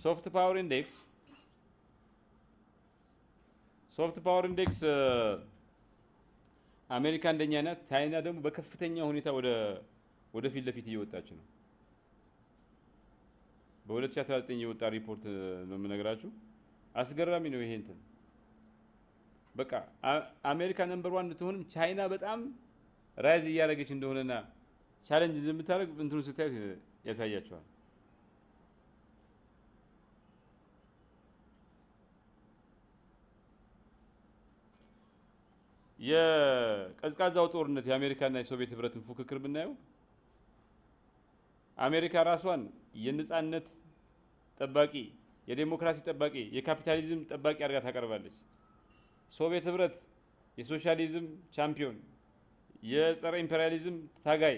Speaker 1: ሶፍት ፓወር ኢንዴክስ አሜሪካ እንደኛ ናት ቻይና ደግሞ በከፍተኛ ሁኔታ ወደ ፊት ለፊት እየወጣች ነው በ2019 የወጣ ሪፖርት ነው የምነግራችሁ አስገራሚ ነው ይሄ እንትን በቃ አሜሪካ ነምበር 1 ብትሆንም ቻይና በጣም ራይዝ እያደረገች እንደሆነና ቻሌንጅ እንደምታደርግ እንትኑ ስታዩት ያሳያቸዋል የቀዝቃዛው ጦርነት የአሜሪካና የሶቪየት ህብረትን ፉክክር ብናየው አሜሪካ ራሷን የነጻነት ጠባቂ የዲሞክራሲ ጠባቂ የካፒታሊዝም ጠባቂ አድርጋ ታቀርባለች ሶቪየት ህብረት የሶሻሊዝም ቻምፒዮን የጸረ ኢምፔሪያሊዝም ታጋይ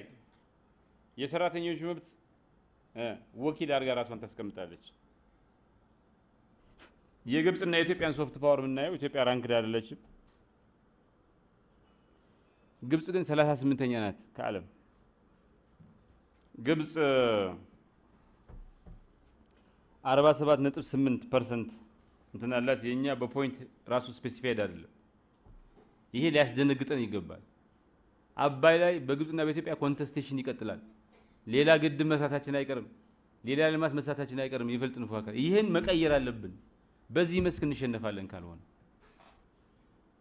Speaker 1: የሰራተኞች መብት ወኪል አድርጋ ራሷን ታስቀምጣለች የግብጽና የኢትዮጵያን ሶፍት ፓወር ብናየው ኢትዮጵያ ራንክድ አይደለችም ግብጽ ግን 38ኛ ናት ከዓለም ግብጽ 47.8% እንትን አላት የኛ በፖይንት ራሱ ስፔሲፋይድ አይደለም ይሄ ሊያስደነግጠን ይገባል አባይ ላይ በግብጽና በኢትዮጵያ ኮንቴስቴሽን ይቀጥላል ሌላ ግድብ መስራታችን አይቀርም ሌላ ልማት መስራታችን አይቀርም ይፈልጥ እንፎካከር ይሄን መቀየር አለብን በዚህ መስክ እንሸነፋለን ካልሆነ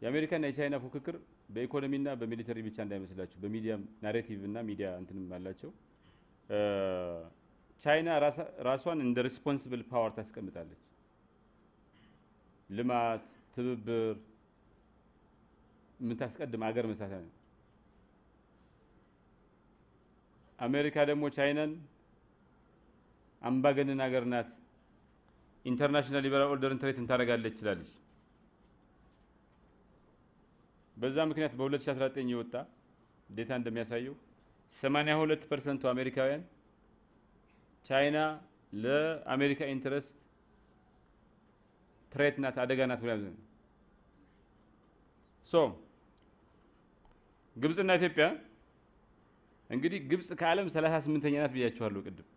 Speaker 1: የአሜሪካና የቻይና ፉክክር በኢኮኖሚና በሚሊተሪ ብቻ እንዳይመስላችሁ በሚዲያ ናሬቲቭ እና ሚዲያ እንትንም አላቸው ቻይና ራሷን እንደ ሪስፖንሲብል ፓወር ታስቀምጣለች ልማት ትብብር ምን ታስቀድም አገር መስራት ነው አሜሪካ ደግሞ ቻይናን አምባገነን ሀገር ናት ኢንተርናሽናል ሊበራል ኦርደርን ትሬትን ታደርጋለች ይችላልሽ በዛ ምክንያት በ2019 የወጣ ዴታ እንደሚያሳየው 82% አሜሪካውያን ቻይና ለአሜሪካ ኢንተረስት ትሬት ናት አደጋ ናት ብለው ግብጽና ኢትዮጵያ እንግዲህ ግብጽ ከዓለም 38ኛ ናት ብያችኋለሁ ቅድም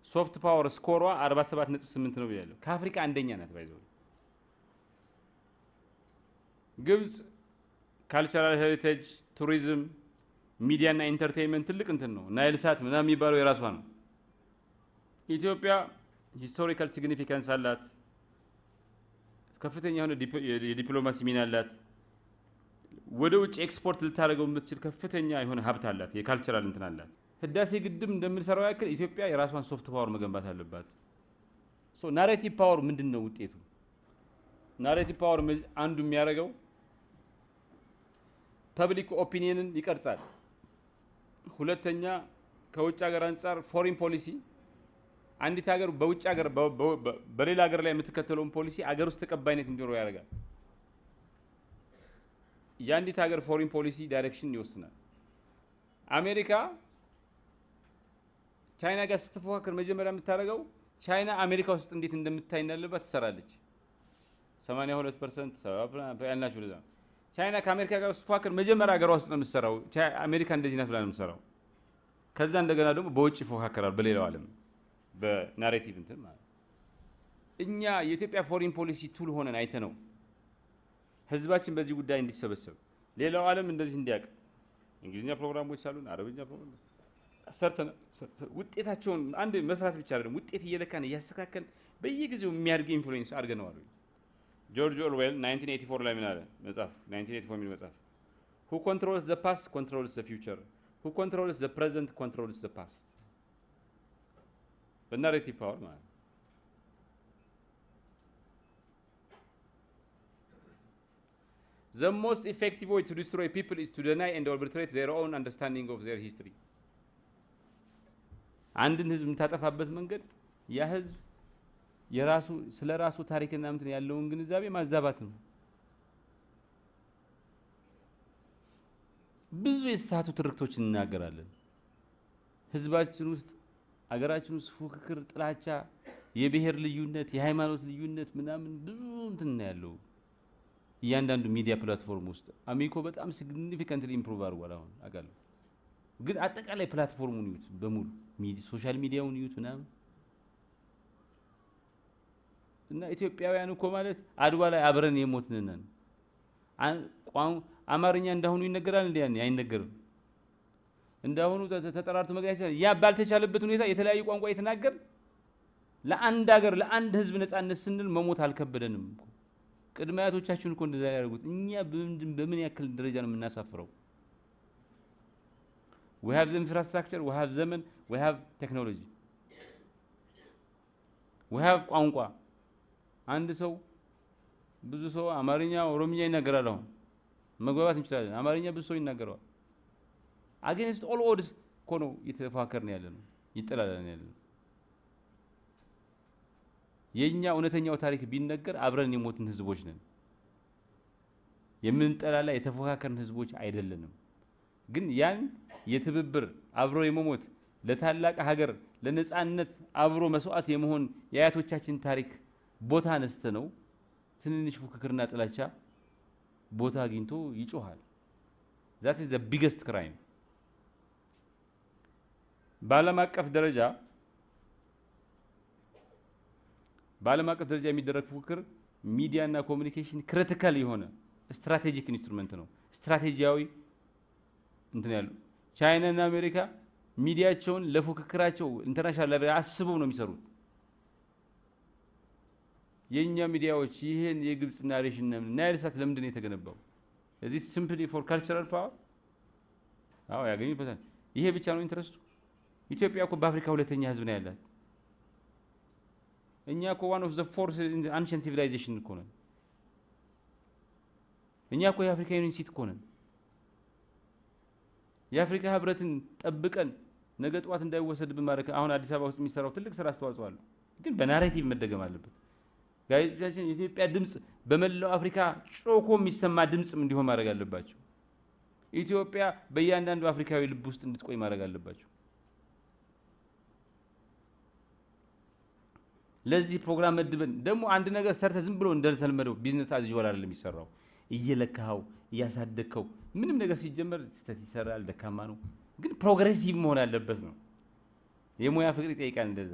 Speaker 1: ሶፍት ፓወር ስኮሯ 47.8 ነው ብያለሁ ከአፍሪካ አንደኛ ናት ባይዘው ግብጽ ካልቸራል ሄሪቴጅ ቱሪዝም ሚዲያ እና ኢንተርቴይንመንት ትልቅ እንትን ነው ናይል ሳት ምናምን የሚባለው የራሷ ነው ኢትዮጵያ ሂስቶሪካል ሲግኒፊካንስ አላት ከፍተኛ የሆነ የዲፕሎማሲ ሚና አላት ወደ ውጭ ኤክስፖርት ልታደርገው የምትችል ከፍተኛ የሆነ ሀብት አላት የካልቸራል እንትን አላት ህዳሴ ግድብ እንደምንሰራው ያክል ኢትዮጵያ የራሷን ሶፍት ፓወር መገንባት አለባት ናሬቲቭ ፓወር ምንድነው ውጤቱ ናሬቲቭ ፓወር አንዱ የሚያደርገው ፐብሊክ ኦፒኒየንን ይቀርጻል ሁለተኛ ከውጭ ሀገር አንፃር ፎሪን ፖሊሲ አንዲት ሀገር በውጭ ሀገር በሌላ ሀገር ላይ የምትከተለውን ፖሊሲ ሀገር ውስጥ ተቀባይነት እንዲኖረው ያደርጋል የአንዲት ሀገር ፎሪን ፖሊሲ ዳይሬክሽን ይወስናል አሜሪካ ቻይና ጋር ስትፎካከር መጀመሪያ የምታደርገው ቻይና አሜሪካ ውስጥ እንዴት እንደምታይ እንዳለባት ትሰራለች 82% ያልናችሁ ለዛ ቻይና ከአሜሪካ ጋር ስትፎካከር መጀመሪያ ሀገሯ ውስጥ ነው የምትሰራው አሜሪካ እንደዚህ ናት ብላ ነው የምትሰራው ከዛ እንደገና ደግሞ በውጭ ይፎካከራል በሌላው ዓለም በናሬቲቭ እንትን ማለት እኛ የኢትዮጵያ ፎሪን ፖሊሲ ቱል ሆነን አይተነው ህዝባችን በዚህ ጉዳይ እንዲሰበሰብ ሌላው ዓለም እንደዚህ እንዲያውቅ እንግሊዝኛ ፕሮግራሞች አሉን አረብኛ ፕሮግራም ሰርተን ውጤታቸውን አንድ መስራት ብቻ አይደለም ውጤት እየለካን እያስተካከል በየጊዜው የሚያድግ ኢንፍሉዌንስ አድርገነዋል ጆርጅ ኦርዌል 1984 ላይ ምን አለ መጽሐፍ 1984 የሚል መጽሐፍ who controls the past controls the future who controls the present controls the past በናሬቲቭ ፓወር ማለት the most effective way to destroy people is to deny and obliterate their own understanding of their history አንድን ህዝብ የምታጠፋበት መንገድ ያ ህዝብ የራሱ ስለራሱ ታሪክና እንትን ያለውን ግንዛቤ ማዛባት ነው። ብዙ የሳቱ ትርክቶች እናገራለን። ህዝባችን ውስጥ አገራችን ውስጥ ፉክክር፣ ጥላቻ፣ የብሔር ልዩነት፣ የሃይማኖት ልዩነት ምናምን ብዙ እንትን ያለው እያንዳንዱ ሚዲያ ፕላትፎርም ውስጥ አሚኮ በጣም ሲግኒፊካንትሊ ኢምፕሩቭ አድርጓል። አሁን አውቃለሁ። ግን አጠቃላይ ፕላትፎርሙን ይዩት በሙሉ ሶሻል ሚዲያውን ይዩት ምናምን እና ኢትዮጵያውያን እኮ ማለት አድዋ ላይ አብረን የሞትን ነን። አማርኛ እንዳሁኑ ይነገራል እንዴ? ያን አይነገርም። እንዳሁኑ ተጠራርቶ መግለጽ ይችላል። ያ ባልተቻለበት ሁኔታ የተለያዩ ቋንቋ የተናገር ለአንድ ሀገር ለአንድ ህዝብ ነፃነት ስንል መሞት አልከበደንም እኮ። ቅድመ አያቶቻችን እኮ እንደዛ ያደርጉት። እኛ በምን ያክል ደረጃ ነው የምናሳፍረው? we have the infrastructure, we have ዘመን፣ we have technology, we have ቋንቋ። አንድ ሰው ብዙ ሰው አማርኛ ኦሮምኛ ይናገራል። አሁን መግባባት እንችላለን። አማርኛ ብዙ ሰው ይናገራል። against all odds እኮ ነው እየተፋከርን ያለነው፣ ይጠላለን ያለነው። የኛ እውነተኛው ታሪክ ቢነገር አብረን የሞትን ህዝቦች ነን። የምንጠላላ የተፎካከርን ህዝቦች አይደለንም። ግን ያን የትብብር አብሮ የመሞት ለታላቅ ሀገር ለነጻነት አብሮ መስዋዕት የመሆን የአያቶቻችን ታሪክ ቦታ ነስተ ነው ትንንሽ ፉክክርና ጥላቻ ቦታ አግኝቶ ይጮሃል። that is the biggest crime። በዓለም አቀፍ ደረጃ የሚደረግ ፉክክር ሚዲያና ኮሙኒኬሽን ክሪቲካል የሆነ ስትራቴጂክ ኢንስትሩመንት ነው። ስትራቴጂያዊ እንትን ያለው ቻይና እና አሜሪካ ሚዲያቸውን ለፉክክራቸው ኢንተርናሽናል ላይ አስበው ነው የሚሰሩት። የኛ ሚዲያዎች ይሄን የግብጽ ናሬሽን ናይል ሳት ለምንድን ነው የተገነባው? እዚህ ሲምፕሊ ፎር ካልቸራል ፓወር? አዎ ያገኙበታል። ይሄ ብቻ ነው ኢንትረስቱ። ኢትዮጵያ እኮ በአፍሪካ ሁለተኛ ህዝብ ነው ያላት። እኛ እኮ one of the fourth ancient civilization እኮ ነን። እኛ እኮ የአፍሪካ ዩኒቨርሲቲ እኮ ነን። የአፍሪካ ህብረትን ጠብቀን ነገ ጧት እንዳይወሰድብን ማድረግ አሁን አዲስ አበባ ውስጥ የሚሰራው ትልቅ ስራ አስተዋጽኦ አለው። ግን በናሬቲቭ መደገም አለበት። ጋዜጦቻችን የኢትዮጵያ ድምጽ በመላው አፍሪካ ጮኮ የሚሰማ ድምጽም እንዲሆን ማድረግ አለባቸው። ኢትዮጵያ በእያንዳንዱ አፍሪካዊ ልብ ውስጥ እንድትቆይ ማድረግ አለባቸው። ለዚህ ፕሮግራም መድበን ደግሞ አንድ ነገር ሰርተ ዝም ብሎ እንደተለመደው ቢዝነስ አዝ ዩዥዋል አይደለም የሚሰራው። እየለካው እያሳደከው ምንም ነገር ሲጀመር ስህተት ይሰራል፣ ደካማ ነው። ግን ፕሮግሬሲቭ መሆን አለበት ነው። የሙያ ፍቅር ይጠይቃል። እንደዛ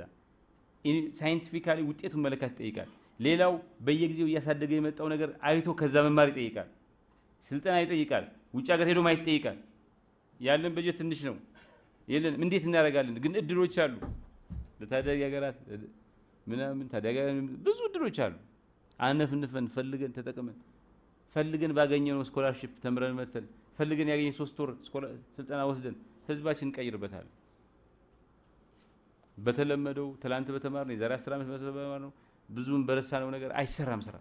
Speaker 1: ሳይንቲፊካሊ ውጤቱን መለካት ይጠይቃል። ሌላው በየጊዜው እያሳደገ የመጣው ነገር አይቶ ከዛ መማር ይጠይቃል። ስልጠና ይጠይቃል። ውጭ ሀገር ሄዶ ማየት ይጠይቃል። ያለን በጀት ትንሽ ነው የለን። እንዴት እናደርጋለን? ግን እድሎች አሉ ለታዳጊ ሀገራት ምናምን ታዳጊ ብዙ እድሎች አሉ። አነፍንፈን ፈልገን ተጠቅመን ፈልገን ባገኘነው ስኮላርሺፕ ተምረን መተን ፈልገን ያገኘን 3 ወር ስልጠና ወስደን ህዝባችን እንቀይርበታል። በተለመደው ትላንት በተማርነው የዛሬ 10 ዓመት በተማርነው ብዙም በረሳነው ነገር አይሰራም። ስራ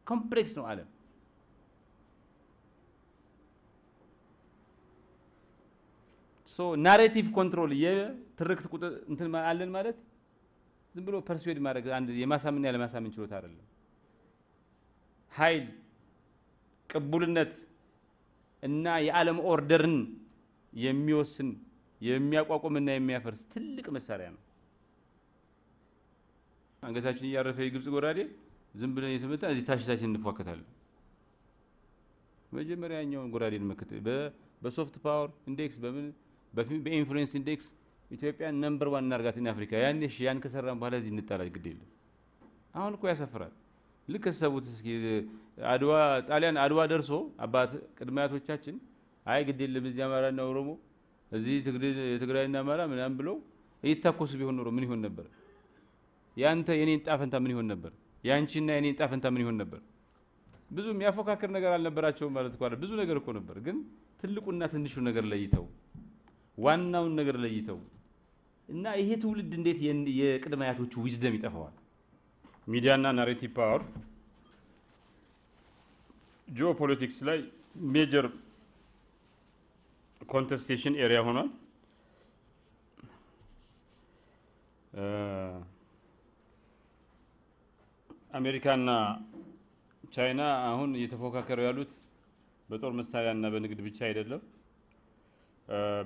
Speaker 1: ኮምፕሌክስ ነው ዓለም። ሶ ናሬቲቭ ኮንትሮል የትርክት ቁጥር እንትን አለን ማለት ዝም ብሎ ፐርስዌድ ማድረግ አንድ የማሳመን ያለ ማሳመን ችሎታ አይደለም። ኃይል፣ ቅቡልነት እና የዓለም ኦርደርን የሚወስን የሚያቋቁምና የሚያፈርስ ትልቅ መሳሪያ ነው። አንገታችን እያረፈ የግብጽ ጎራዴ ዝም ብለን የተመታ እዚህ ታሽታችን እንፏከታለን። መጀመሪያኛውን ጎራዴን መከተ በሶፍት ፓወር ኢንዴክስ በኢንፍሉዌንስ ኢንዴክስ ኢትዮጵያን ነምበር 1 እናርጋትን አፍሪካ። ያን ከሰራን በኋላ እዚህ እንጣላል። ግድ የለም። አሁን እኮ ያሳፍራል። ልክ ሰቡት እስኪ አድዋ ጣሊያን አድዋ ደርሶ አባት ቅድማያቶቻችን አይ ግድ የለም እዚህ አማራና ኦሮሞ እዚህ ትግራይና አማራ ምናምን ብለው እየተታኮሱ ቢሆን ኖሮ ምን ይሆን ነበር? ያንተ የኔን ጣፈንታ ምን ይሆን ነበር? ያንቺና የኔን ጣፈንታ ምን ይሆን ነበር? ብዙ የሚያፎካክር ነገር አልነበራቸውም ማለት እኮ ብዙ ነገር እኮ ነበር። ግን ትልቁና ትንሹ ነገር ለይተው ዋናውን ነገር ለይተው እና ይሄ ትውልድ እንዴት የቅድማያቶቹ ዊዝደም ይጠፋዋል? ሚዲያና ናሬቲቭ ፓወር ጂኦፖለቲክስ ላይ ሜጀር ኮንቴስቴሽን ኤሪያ ሆኗል። አሜሪካና ቻይና አሁን እየተፎካከሩ ያሉት በጦር መሳሪያና በንግድ ብቻ አይደለም።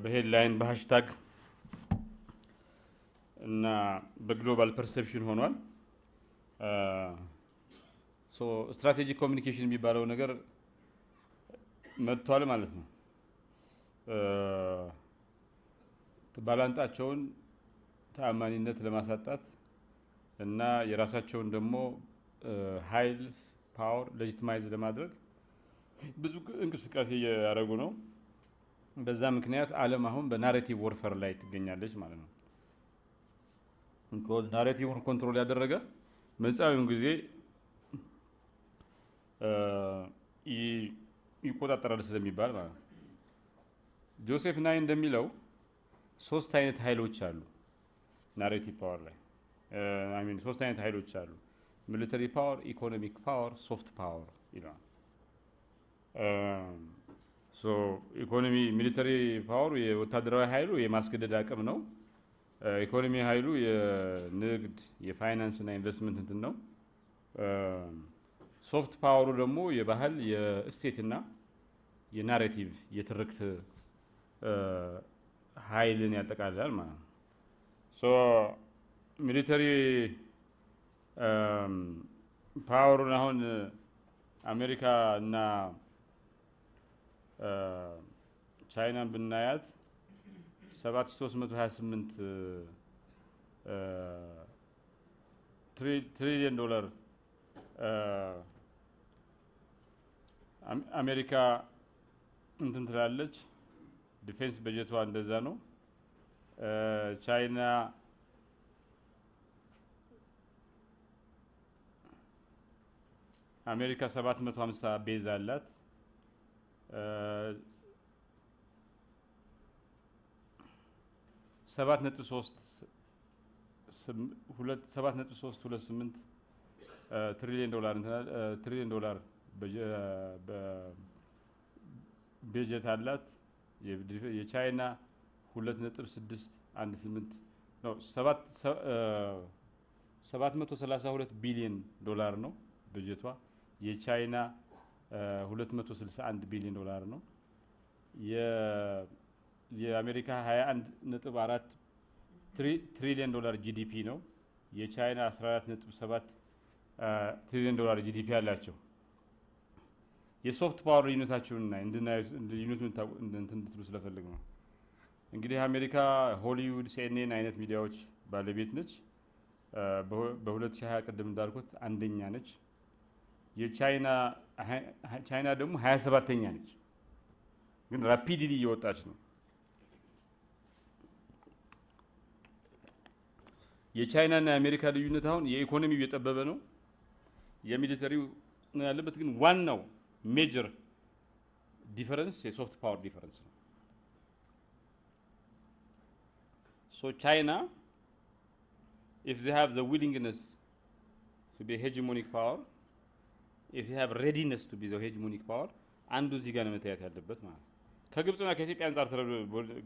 Speaker 1: በሄድላይን በሃሽታግ እና በግሎባል ፐርሰፕሽን ሆኗል። ሶ ስትራቴጂክ ኮሚኒኬሽን የሚባለው ነገር መጥቷል ማለት ነው። ባላንጣቸውን ተአማኒነት ለማሳጣት እና የራሳቸውን ደግሞ ኃይል ፓወር ሌጂቲማይዝ ለማድረግ ብዙ እንቅስቃሴ እያደረጉ ነው። በዛ ምክንያት ዓለም አሁን በናሬቲቭ ወርፈር ላይ ትገኛለች ማለት ነው። እንኮዝ ናሬቲቭን ኮንትሮል ያደረገ መጻኢውን ጊዜ ይቆጣጠራል ስለሚባል ማለት ነው። ጆሴፍ ናይ እንደሚለው 3 አይነት ኃይሎች አሉ ናሬቲቭ ፓወር ላይ አይ 3 አይነት ኃይሎች አሉ። ሚሊተሪ ፓወር፣ ኢኮኖሚክ ፓወር፣ ሶፍት ፓወር ይላል። ሶ ኢኮኖሚ ሚሊተሪ ፓወሩ የወታደራዊ ኃይሉ የማስገደድ አቅም ነው። ኢኮኖሚ ኃይሉ የንግድ የፋይናንስ እና ኢንቨስትመንት እንትን ነው። ሶፍት ፓወሩ ደግሞ የባህል የስቴት እና የናሬቲቭ የትርክት ኃይልን ያጠቃልላል ማለት ነው። ሶ ሚሊተሪ ፓወሩን አሁን አሜሪካ እና ቻይናን ብናያት 7328 ትሪሊየን ዶላር አሜሪካ እንትን ትላለች። ዲፌንስ በጀቷ እንደዛ ነው። ቻይና አሜሪካ 750 ቤዝ አላት። 7.328 ትሪሊየን ዶላር በጀት አላት። የቻይና 2.618 ነው 732 ቢሊዮን ዶላር ነው በጀቷ። የቻይና 261 ቢሊዮን ዶላር ነው። የአሜሪካ 21.4 ትሪሊየን ዶላር ጂዲፒ ነው። የቻይና 14.7 ትሪሊየን ዶላር ጂዲፒ አላቸው። የሶፍት ፓወር ልዩነታቸውንና ልዩነቱን እንድትሉ ስለፈልግ ነው። እንግዲህ አሜሪካ ሆሊውድ፣ ሲኤንኤን አይነት ሚዲያዎች ባለቤት ነች። በ2020 ቅድም እንዳልኩት አንደኛ ነች። ቻይና ደግሞ 27ኛ ነች፣ ግን ራፒድሊ እየወጣች ነው። የቻይናና የአሜሪካ ልዩነት አሁን የኢኮኖሚው እየጠበበ ነው፣ የሚሊተሪው ነው ያለበት። ግን ዋናው ሜጀር ዲፈረንስ የሶፍት ፓወር ዲፈረንስ ነው። ሶ ቻይና if they have the willingness to be hegemonic power, if they have readiness to be the hegemonic power, አንዱ እዚህ ጋር ነው መታየት ያለበት ማለት ነው። ከግብጽና ከኢትዮጵያ አንፃር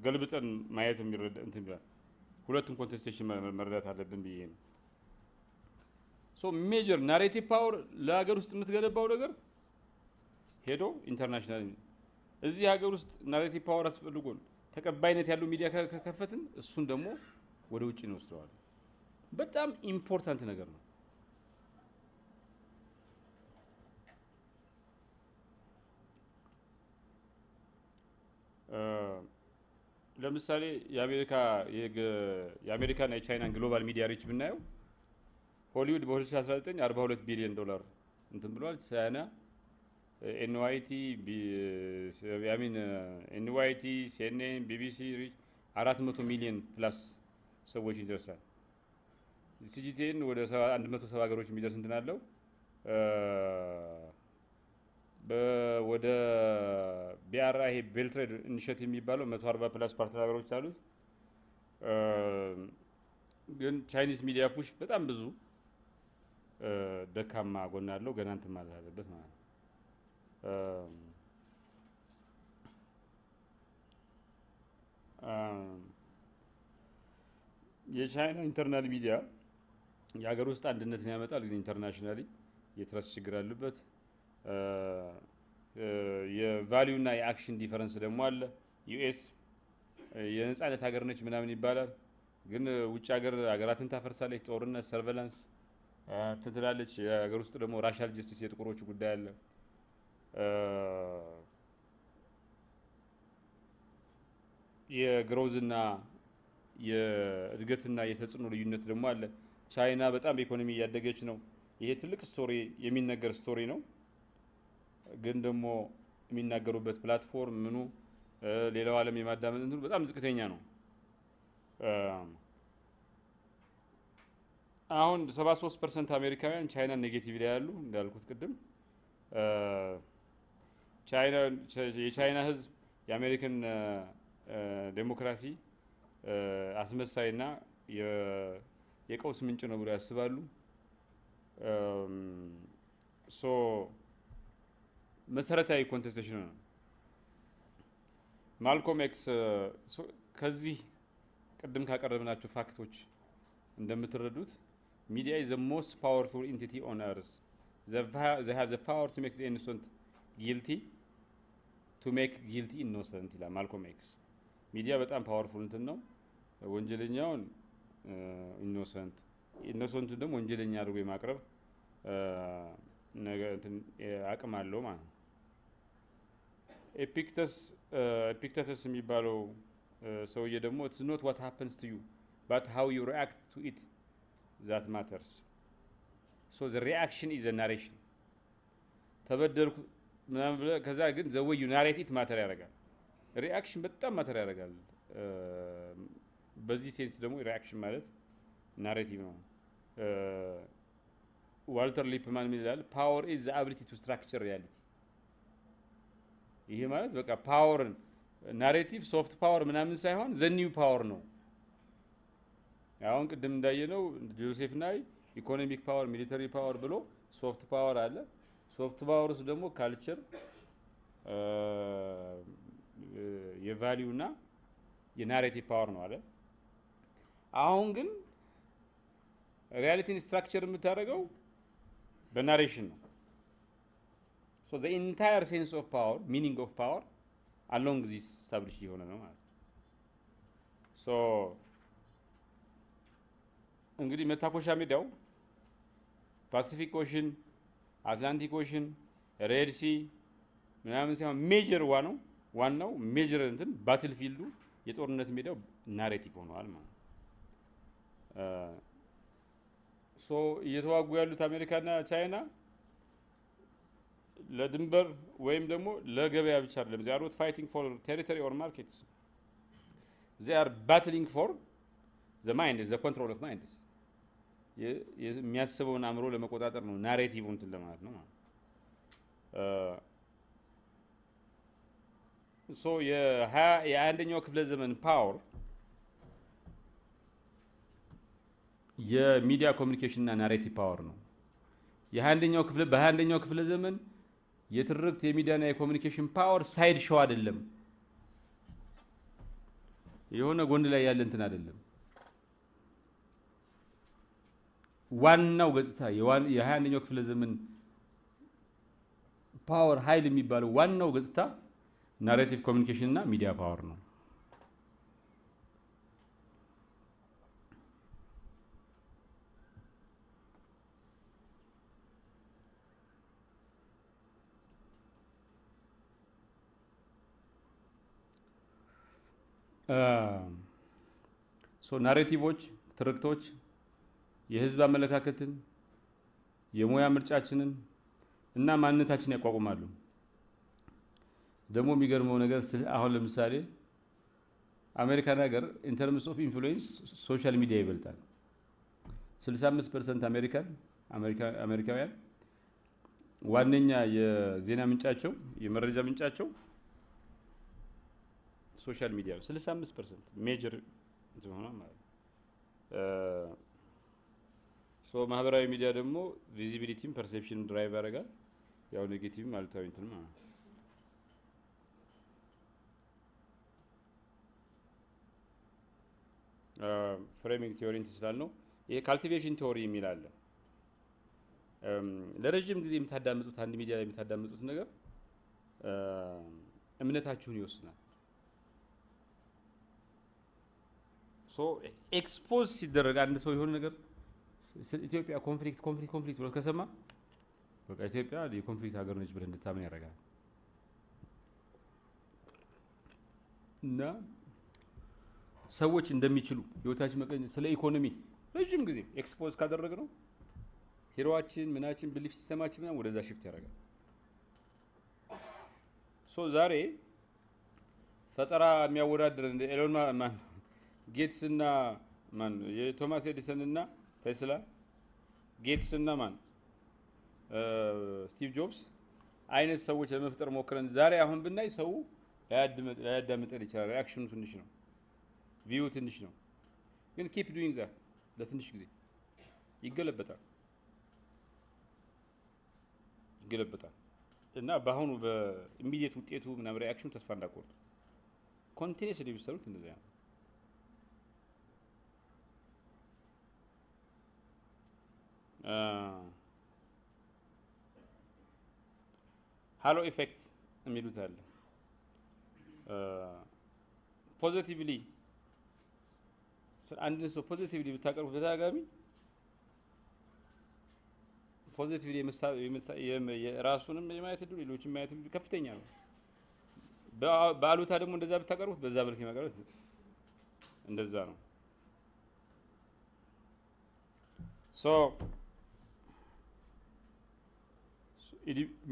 Speaker 1: ገልብጠን ማየት የሚረዳ እንትን ይላል። ሁለቱም ኮንቴስቴሽን መረዳት አለብን ብዬ ነው። ሶ ሜጀር ናሬቲቭ ፓወር ለሀገር ውስጥ የምትገነባው ነገር ሄዶ ኢንተርናሽናል እዚህ ሀገር ውስጥ ናሬቲቭ ፓወር አስፈልጎን ተቀባይነት ያለው ሚዲያ ከከፈትን እሱን ደግሞ ወደ ውጭ እንወስደዋለን። በጣም ኢምፖርታንት ነገር ነው። ለምሳሌ የአሜሪካና የቻይናን ግሎባል ሚዲያ ሪች ብናየው ሆሊውድ በ2019 42 ቢሊዮን ዶላር እንትን ብሏል። ቻይና ኤንዋይቲ፣ ሲኤንኤን፣ ቢቢሲ ሪች 400 ሚሊዮን ፕላስ ሰዎች ይደርሳል። ሲጂቲኤን ወደ 170 ሀገሮች የሚደርስ እንትን አለው። ወደ ቢአርአ ይሄ ቤልትሬድ ኢኒሼቲቭ የሚባለው 140 ፕላስ ፓርትነር ሀገሮች አሉት። ግን ቻይኒዝ ሚዲያ ፑሽ በጣም ብዙ ደካማ ጎን አለው። ገና እንትን ማለት አለበት ማለት ነው። የቻይና ኢንተርናል ሚዲያ የሀገር ውስጥ አንድነትን ያመጣል፣ ግን ኢንተርናሽናሊ የትረስት ችግር አለበት። የቫልዩ እና የአክሽን ዲፈረንስ ደግሞ አለ። ዩኤስ የነጻነት ሀገር ነች ምናምን ይባላል፣ ግን ውጭ ሀገራትን ታፈርሳለች፣ ጦርነት፣ ሰርቬላንስ ትላለች። የሀገር ውስጥ ደግሞ ራሻል ጀስቲስ የጥቁሮቹ ጉዳይ አለ። የግሮዝና የእድገትና የተጽዕኖ ልዩነት ደግሞ አለ። ቻይና በጣም በኢኮኖሚ እያደገች ነው። ይሄ ትልቅ ስቶሪ የሚነገር ስቶሪ ነው፣ ግን ደግሞ የሚናገሩበት ፕላትፎርም ምኑ ሌላው ዓለም የማዳመጥ እንትኑ በጣም ዝቅተኛ ነው። አሁን 73% አሜሪካውያን ቻይና ኔጌቲቭ ላይ ያሉ እንዳልኩት ቅድም። የቻይና ህዝብ የአሜሪካን ዴሞክራሲ አስመሳይና የቀውስ ምንጭ ነው ብለው ያስባሉ። ሶ መሰረታዊ ኮንቴስቴሽን ነው። ማልኮም ኤክስ ከዚህ ቅድም ካቀረብናቸው ፋክቶች እንደምትረዱት ሚዲያ is the most powerful entity on earth. They have the power to make the innocent guilty, to make guilty innocent ይላል ማልኮም ኤክስ። ሚዲያ በጣም ፓወርፉል እንትን ነው። ወንጀለኛውን ኢኖሰንት ደግሞ ወንጀለኛ አድርጎ የማቅረብ አቅም አለው ማለት ነው። ኤፒክተተስ የሚባለው ሰውዬ ደግሞ it's not what happens to you but how you react to it that matters. So the reaction is a narration. ተበደልኩ ምናምን ብለህ ከዛ ግን the way you narrate it ማተር ያደርጋል። ሪአክሽን በጣም ማተር ያደርጋል። በዚህ ሴንስ ደግሞ ሪአክሽን ማለት ናሬቲቭ ነው። ዋልተር ሊፕማን ምን ይላል? ፓወር ኢዝ ዘ አቢሊቲ ቱ ስትራክቸር ሪያሊቲ። ይሄ ማለት በቃ ፓወርን ናሬቲቭ ሶፍት ፓወር ምናምን ሳይሆን ዘ ኒው ፓወር ነው። አሁን ቅድም እንዳየነው ጆሴፍ ናይ ኢኮኖሚክ ፓወር፣ ሚሊተሪ ፓወር ብሎ ሶፍት ፓወር አለ። ሶፍት ፓወር ውስጥ ደግሞ ካልቸር የቫልዩ እና የናሬቲቭ ፓወር ነው አለ። አሁን ግን ሪያሊቲን ስትራክቸር የምታደርገው በናሬሽን ነው። ሶ ዘ ኢንታየር ሴንስ ኦፍ ፓወር ሚኒንግ ኦፍ ፓወር አሎንግ ዚስ ስታብሊሽ የሆነ ነው ማለት ነው። ሶ እንግዲህ መታኮሻ ሜዳው ፓሲፊክ ኦሽን፣ አትላንቲክ ኦሽን፣ ሬድ ሲ ምናምን ሳይሆን ሜጀር ዋናው ሜጀር እንትን ባትል ፊልዱ የጦርነት ሜዳው ናሬቲቭ ሆኗል ማለት ነው። ሶ እየተዋጉ ያሉት አሜሪካና ቻይና ለድንበር ወይም ደግሞ ለገበያ ብቻ አይደለም። they are not fighting for territory or markets. they are battling for the mind, the control of mind. የሚያስበውን አእምሮ ለመቆጣጠር ነው፣ ናሬቲቭ እንትን ለማለት ነው ማለት ሶ የአንደኛው ክፍለ ዘመን ፓወር የሚዲያ ኮሚኒኬሽን እና ናሬቲቭ ፓወር ነው። በ21ኛው ክፍለ ዘመን የትርክት የሚዲያና የኮሚኒኬሽን ፓወር ሳይድ ሾው አይደለም፣ የሆነ ጎን ላይ ያለ እንትን አይደለም። ዋናው ገጽታ የ21ኛው ክፍለ ዘመን ፓወር ኃይል የሚባለው ዋናው ገጽታ ናሬቲቭ ኮሚኒኬሽን እና ሚዲያ ፓወር ነው። ናሬቲቮች፣ ትርክቶች የህዝብ አመለካከትን፣ የሙያ ምርጫችንን እና ማንነታችንን ያቋቁማሉ። ደግሞ የሚገርመው ነገር አሁን ለምሳሌ አሜሪካን ሀገር ኢን ተርምስ ኦፍ ኢንፍሉዌንስ ሶሻል ሚዲያ ይበልጣል። 65% አሜሪካውያን ዋነኛ የዜና ምንጫቸው የመረጃ ምንጫቸው ሶሻል ሚዲያ 65% ሜጀር ሆነ ማለት ሶ ማህበራዊ ሚዲያ ደግሞ ቪዚቢሊቲም ፐርሴፕሽን ድራይቭ ያደርጋል። ያው ኔጌቲቭ አሉታዊ እንትን ማለት ፍሬሚንግ ቲዮሪ ስላል ነው። ይሄ ካልቲቬሽን ቲዮሪ የሚል አለ። ለረጅም ጊዜ የምታዳምጡት አንድ ሚዲያ ላይ የምታዳምጡት ነገር እምነታችሁን ይወስናል። ሶ ኤክስፖዝ ሲደረግ አንድ ሰው የሆነ ነገር ኢትዮጵያ ኮንፍሊክት ብሎ ከሰማ በቃ ኢትዮጵያ የኮንፍሊክት ሀገር ነች ብለህ እንድታምን ያደርጋል። እና ሰዎች እንደሚችሉ ህይወታችን መቀየር ስለ ኢኮኖሚ ረጅም ጊዜ ኤክስፖዝ ካደረግ ነው ሂሮአችን ምናችን ቢሊፍ ሲስተማችን ምናምን ወደዛ ሽፍት ያደርጋል። ሶ ዛሬ ፈጠራ የሚያወዳድር እንደ ኤሎን ማን ጌትስ እና ማን የቶማስ ኤዲሰን እና ቴስላ ጌትስ እና ማን ስቲቭ ጆብስ አይነት ሰዎች ለመፍጠር ሞክረን ዛሬ አሁን ብናይ ሰው ላያዳምጠን ይችላል። ሪአክሽኑ ትንሽ ነው፣ ቪው ትንሽ ነው። ግን ኪፕ ዱይንግ ዛት ለትንሽ ጊዜ ይገለበጣል እና በአሁኑ በኢሚዲየት ውጤቱ ምናምን ሪአክሽኑ ተስፋ እንዳቆርጡ ኮንቲኒየስ ቢሰሩት እንደዚያ ነው። ሃሎ ኢፌክት የሚሉት አለ። ፖዚቲቭሊ አንድ ሰው ፖዚቲቭሊ ብታቀርቡት በተደጋጋሚ ፖዚቲቭሊ የራሱንም የማየት እድሉ ሌሎችም ማየት እድሉ ከፍተኛ ነው። በአሉታ ደግሞ እንደዛ ብታቀርቡት በዛ መልክ የማቀርቡት እንደዛ ነው። ሶ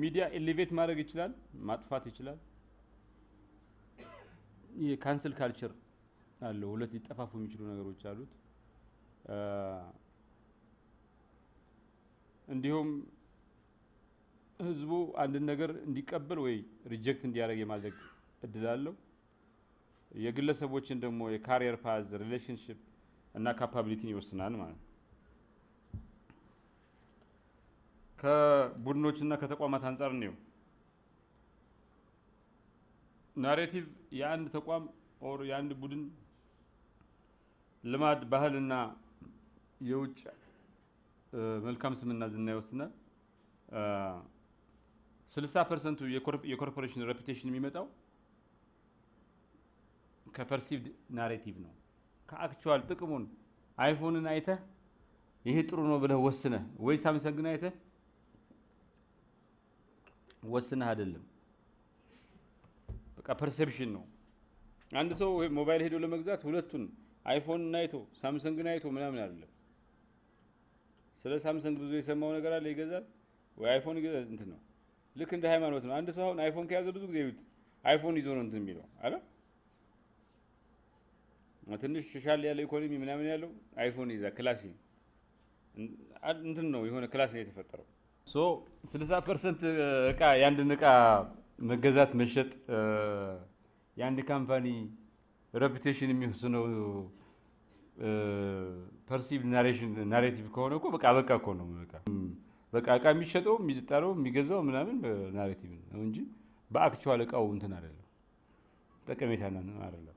Speaker 1: ሚዲያ ኤሊቬት ማድረግ ይችላል፣ ማጥፋት ይችላል። የካንስል ካልቸር አለው። ሁለት ሊጠፋፉ የሚችሉ ነገሮች አሉት። እንዲሁም ህዝቡ አንድ ነገር እንዲቀበል ወይ ሪጀክት እንዲያደርግ የማድረግ እድል አለው። የግለሰቦችን ደግሞ የካሪየር ፓዝ ሪሌሽንሺፕ እና ካፓቢሊቲን ይወስናል ማለት ነው። ከቡድኖችና ከተቋማት አንፃር ነው። ናሬቲቭ የአንድ ተቋም ኦር የአንድ ቡድን ልማድ፣ ባህልና የውጭ መልካም ስምና ዝና ይወስናል። 60% የኮርፖሬሽን ሬፑቴሽን የሚመጣው ከፐርሲቭድ ናሬቲቭ ነው። ከአክቹዋል ጥቅሙን አይፎንን አይተህ ይሄ ጥሩ ነው ብለህ ወስነህ ወይ ሳምሰንግን አይተህ ወስነህ አይደለም። በቃ ፐርሴፕሽን ነው። አንድ ሰው ሞባይል ሄዶ ለመግዛት ሁለቱን አይፎንን አይቶ ሳምሰንግን አይቶ ምናምን አይደለም። ስለ ሳምሰንግ ብዙ የሰማው ነገር አለ ይገዛል፣ ወይ አይፎን ይገዛል። እንትን ነው ልክ እንደ ሃይማኖት ነው። አንድ ሰው አሁን አይፎን ከያዘ ብዙ ጊዜ ይውት አይፎን ይዞ ነው እንትን የሚለው አይደል? ትንሽ ሻል ያለ ኢኮኖሚ ምናምን ያለው አይፎን ይዛ ክላስ እንትን ነው የሆነ ክላስ ነው የተፈጠረው። ሶ 60% እቃ የአንድን እቃ መገዛት መሸጥ የአንድ ካምፓኒ ሬፑቴሽን የሚወስነው ፐርሲቭ ናሬቲቭ ከሆነ እኮ በቃ እኮ ነው። በቃ እቃ የሚሸጠው የሚጣለው የሚገዛው ምናምን በናሬቲቭ ነው እንጂ በአክቹዋል እቃው እንትን አይደለም፣ ጠቀሜታ አይደለም።